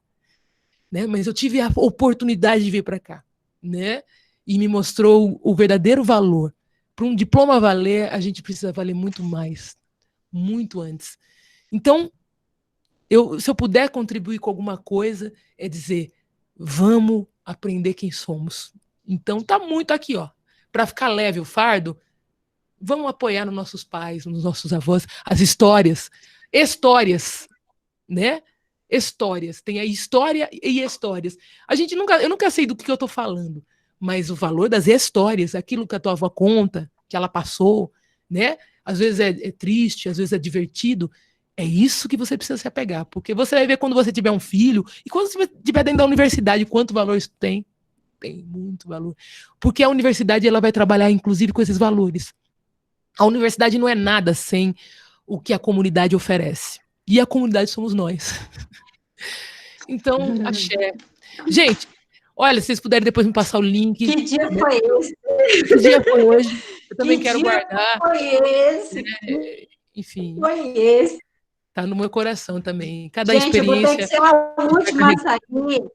né, mas eu tive a oportunidade de vir para cá, né, e me mostrou o verdadeiro valor. Para um diploma valer, a gente precisa valer muito mais, muito antes. Então, se eu puder contribuir com alguma coisa, é dizer, vamos aprender quem somos. Então, tá muito aqui, ó, para ficar leve o fardo. Vamos apoiar nos nossos pais, nos nossos avós, as histórias. né? Histórias, tem a história e histórias. Eu nunca sei do que eu estou falando, mas o valor das histórias, aquilo que a tua avó conta, que ela passou, né? Às vezes é triste, às vezes é divertido. É isso que você precisa se apegar, porque você vai ver quando você tiver um filho, e quando você estiver dentro da universidade, quanto valor isso tem. Tem muito valor. Porque a universidade ela vai trabalhar, inclusive, com esses valores. A universidade não é nada sem o que a comunidade oferece. E a comunidade somos nós. Então, axé. Gente, olha, se vocês puderem depois me passar o link. Que dia foi esse? Que dia foi hoje? Eu também que quero dia guardar. Foi esse? Enfim. Foi esse? Tá no meu coração também. Cada Gente, experiência. Eu vou ter que ser a última a sair.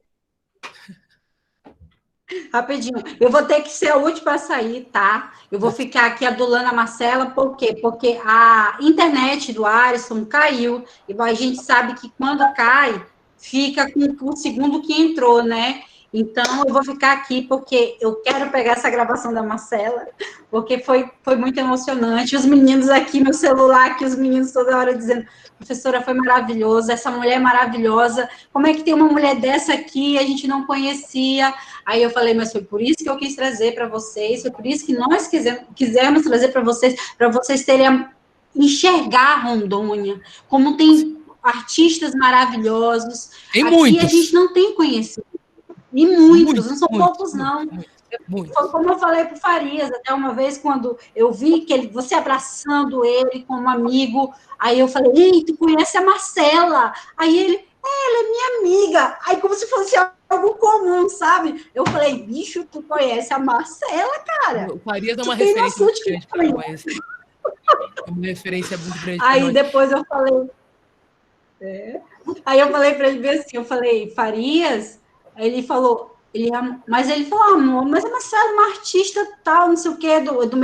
Rapidinho. Eu vou ter que ser a última a sair, tá? Eu vou ficar aqui adulando a Marcela, por quê? Porque a internet do Alisson caiu. E a gente sabe que quando cai, fica com o segundo que entrou, né? Então, eu vou ficar aqui porque eu quero pegar essa gravação da Marcela, porque foi muito emocionante. Os meninos aqui, meu celular aqui, os meninos toda hora dizendo, professora, foi maravilhoso, essa mulher é maravilhosa, como é que tem uma mulher dessa aqui, a gente não conhecia? Aí eu falei, mas foi por isso que eu quis trazer para vocês, foi por isso que nós quisemos trazer para vocês terem enxergar Rondônia, como tem artistas maravilhosos. Tem aqui muitos. A gente não tem conhecido. E muitos, não são poucos, não. Foi como eu falei para o Farias, até uma vez, quando eu vi que você abraçando ele como amigo, aí eu falei, ei, tu conhece a Marcela? Aí ele, ela é minha amiga. Aí como se fosse algo comum, sabe? Eu falei, bicho, tu conhece a Marcela, cara? O Farias é uma referência muito grande para nós. É uma referência muito grande para nós. Aí depois eu falei... Aí eu falei para ele bem assim, eu falei, Farias... Aí ele falou, mas ele falou, amor, mas a Marcela é uma artista tal, não sei o quê, da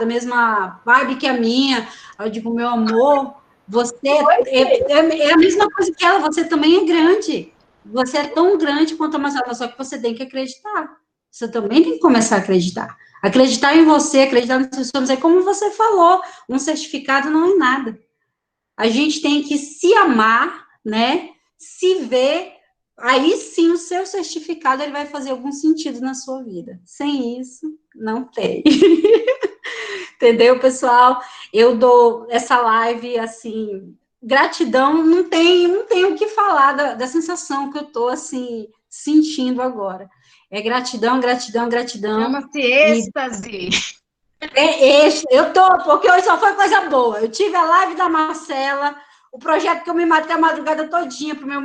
mesma vibe que a minha. Aí eu digo, meu amor, você é a mesma coisa que ela, você também é grande. Você é tão grande quanto a Marcela, só que você tem que acreditar. Você também tem que começar a acreditar. Acreditar em você, acreditar nos seus sonhos. É como você falou, um certificado não é nada. A gente tem que se amar, né? Se ver. Aí sim o seu certificado ele vai fazer algum sentido na sua vida. Sem isso, não tem. Entendeu, pessoal? Eu dou essa live, assim, gratidão, não tem o que falar da sensação que eu tô, assim, sentindo agora. É gratidão, gratidão, gratidão. Chama-se êxtase. Eu tô, porque hoje só foi coisa boa. Eu tive a live da Marcela, o projeto que eu me matei a madrugada todinha para o meu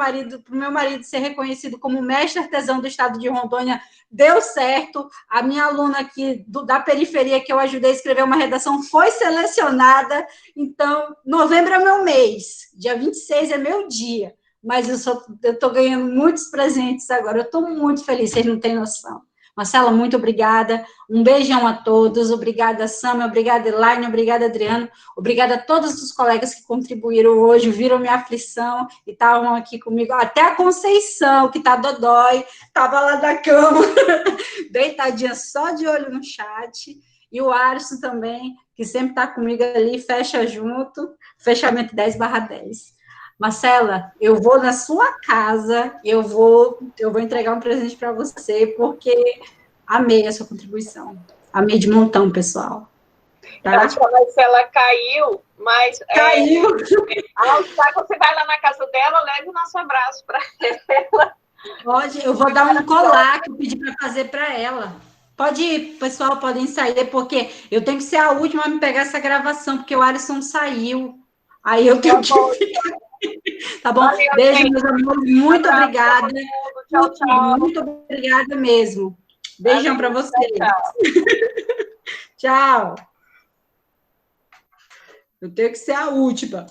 marido ser reconhecido como mestre artesão do estado de Rondônia, deu certo. A minha aluna aqui da periferia, que eu ajudei a escrever uma redação, foi selecionada. Então, novembro é meu mês, dia 26 é meu dia. Mas eu estou ganhando muitos presentes agora, eu estou muito feliz, vocês não têm noção. Marcela, muito obrigada. Um beijão a todos. Obrigada, Sam. Obrigada, Elaine. Obrigada, Adriano. Obrigada a todos os colegas que contribuíram hoje, viram minha aflição e estavam aqui comigo. Até a Conceição, que está dodói, estava lá da cama, deitadinha só de olho no chat. E o Alisson também, que sempre está comigo ali, fecha junto, fechamento 10/10. Marcela, eu vou na sua casa, eu vou entregar um presente para você, porque amei a sua contribuição. Amei de montão, pessoal. Tá? Acho que a Marcela caiu, mas... Caiu! Você vai lá na casa dela, leve o nosso abraço para ela. Pode, eu vou dar um colar que eu pedi para fazer para ela. Pode ir, pessoal, podem sair, porque eu tenho que ser a última a me pegar essa gravação, porque o Alisson saiu. Aí eu tenho que ficar... Tá bom? Valeu, beijo, gente. meus amores. Muito obrigada. Tchau, tchau. Muito obrigada mesmo. Beijão para vocês. Tchau. Tchau. Eu tenho que ser a última.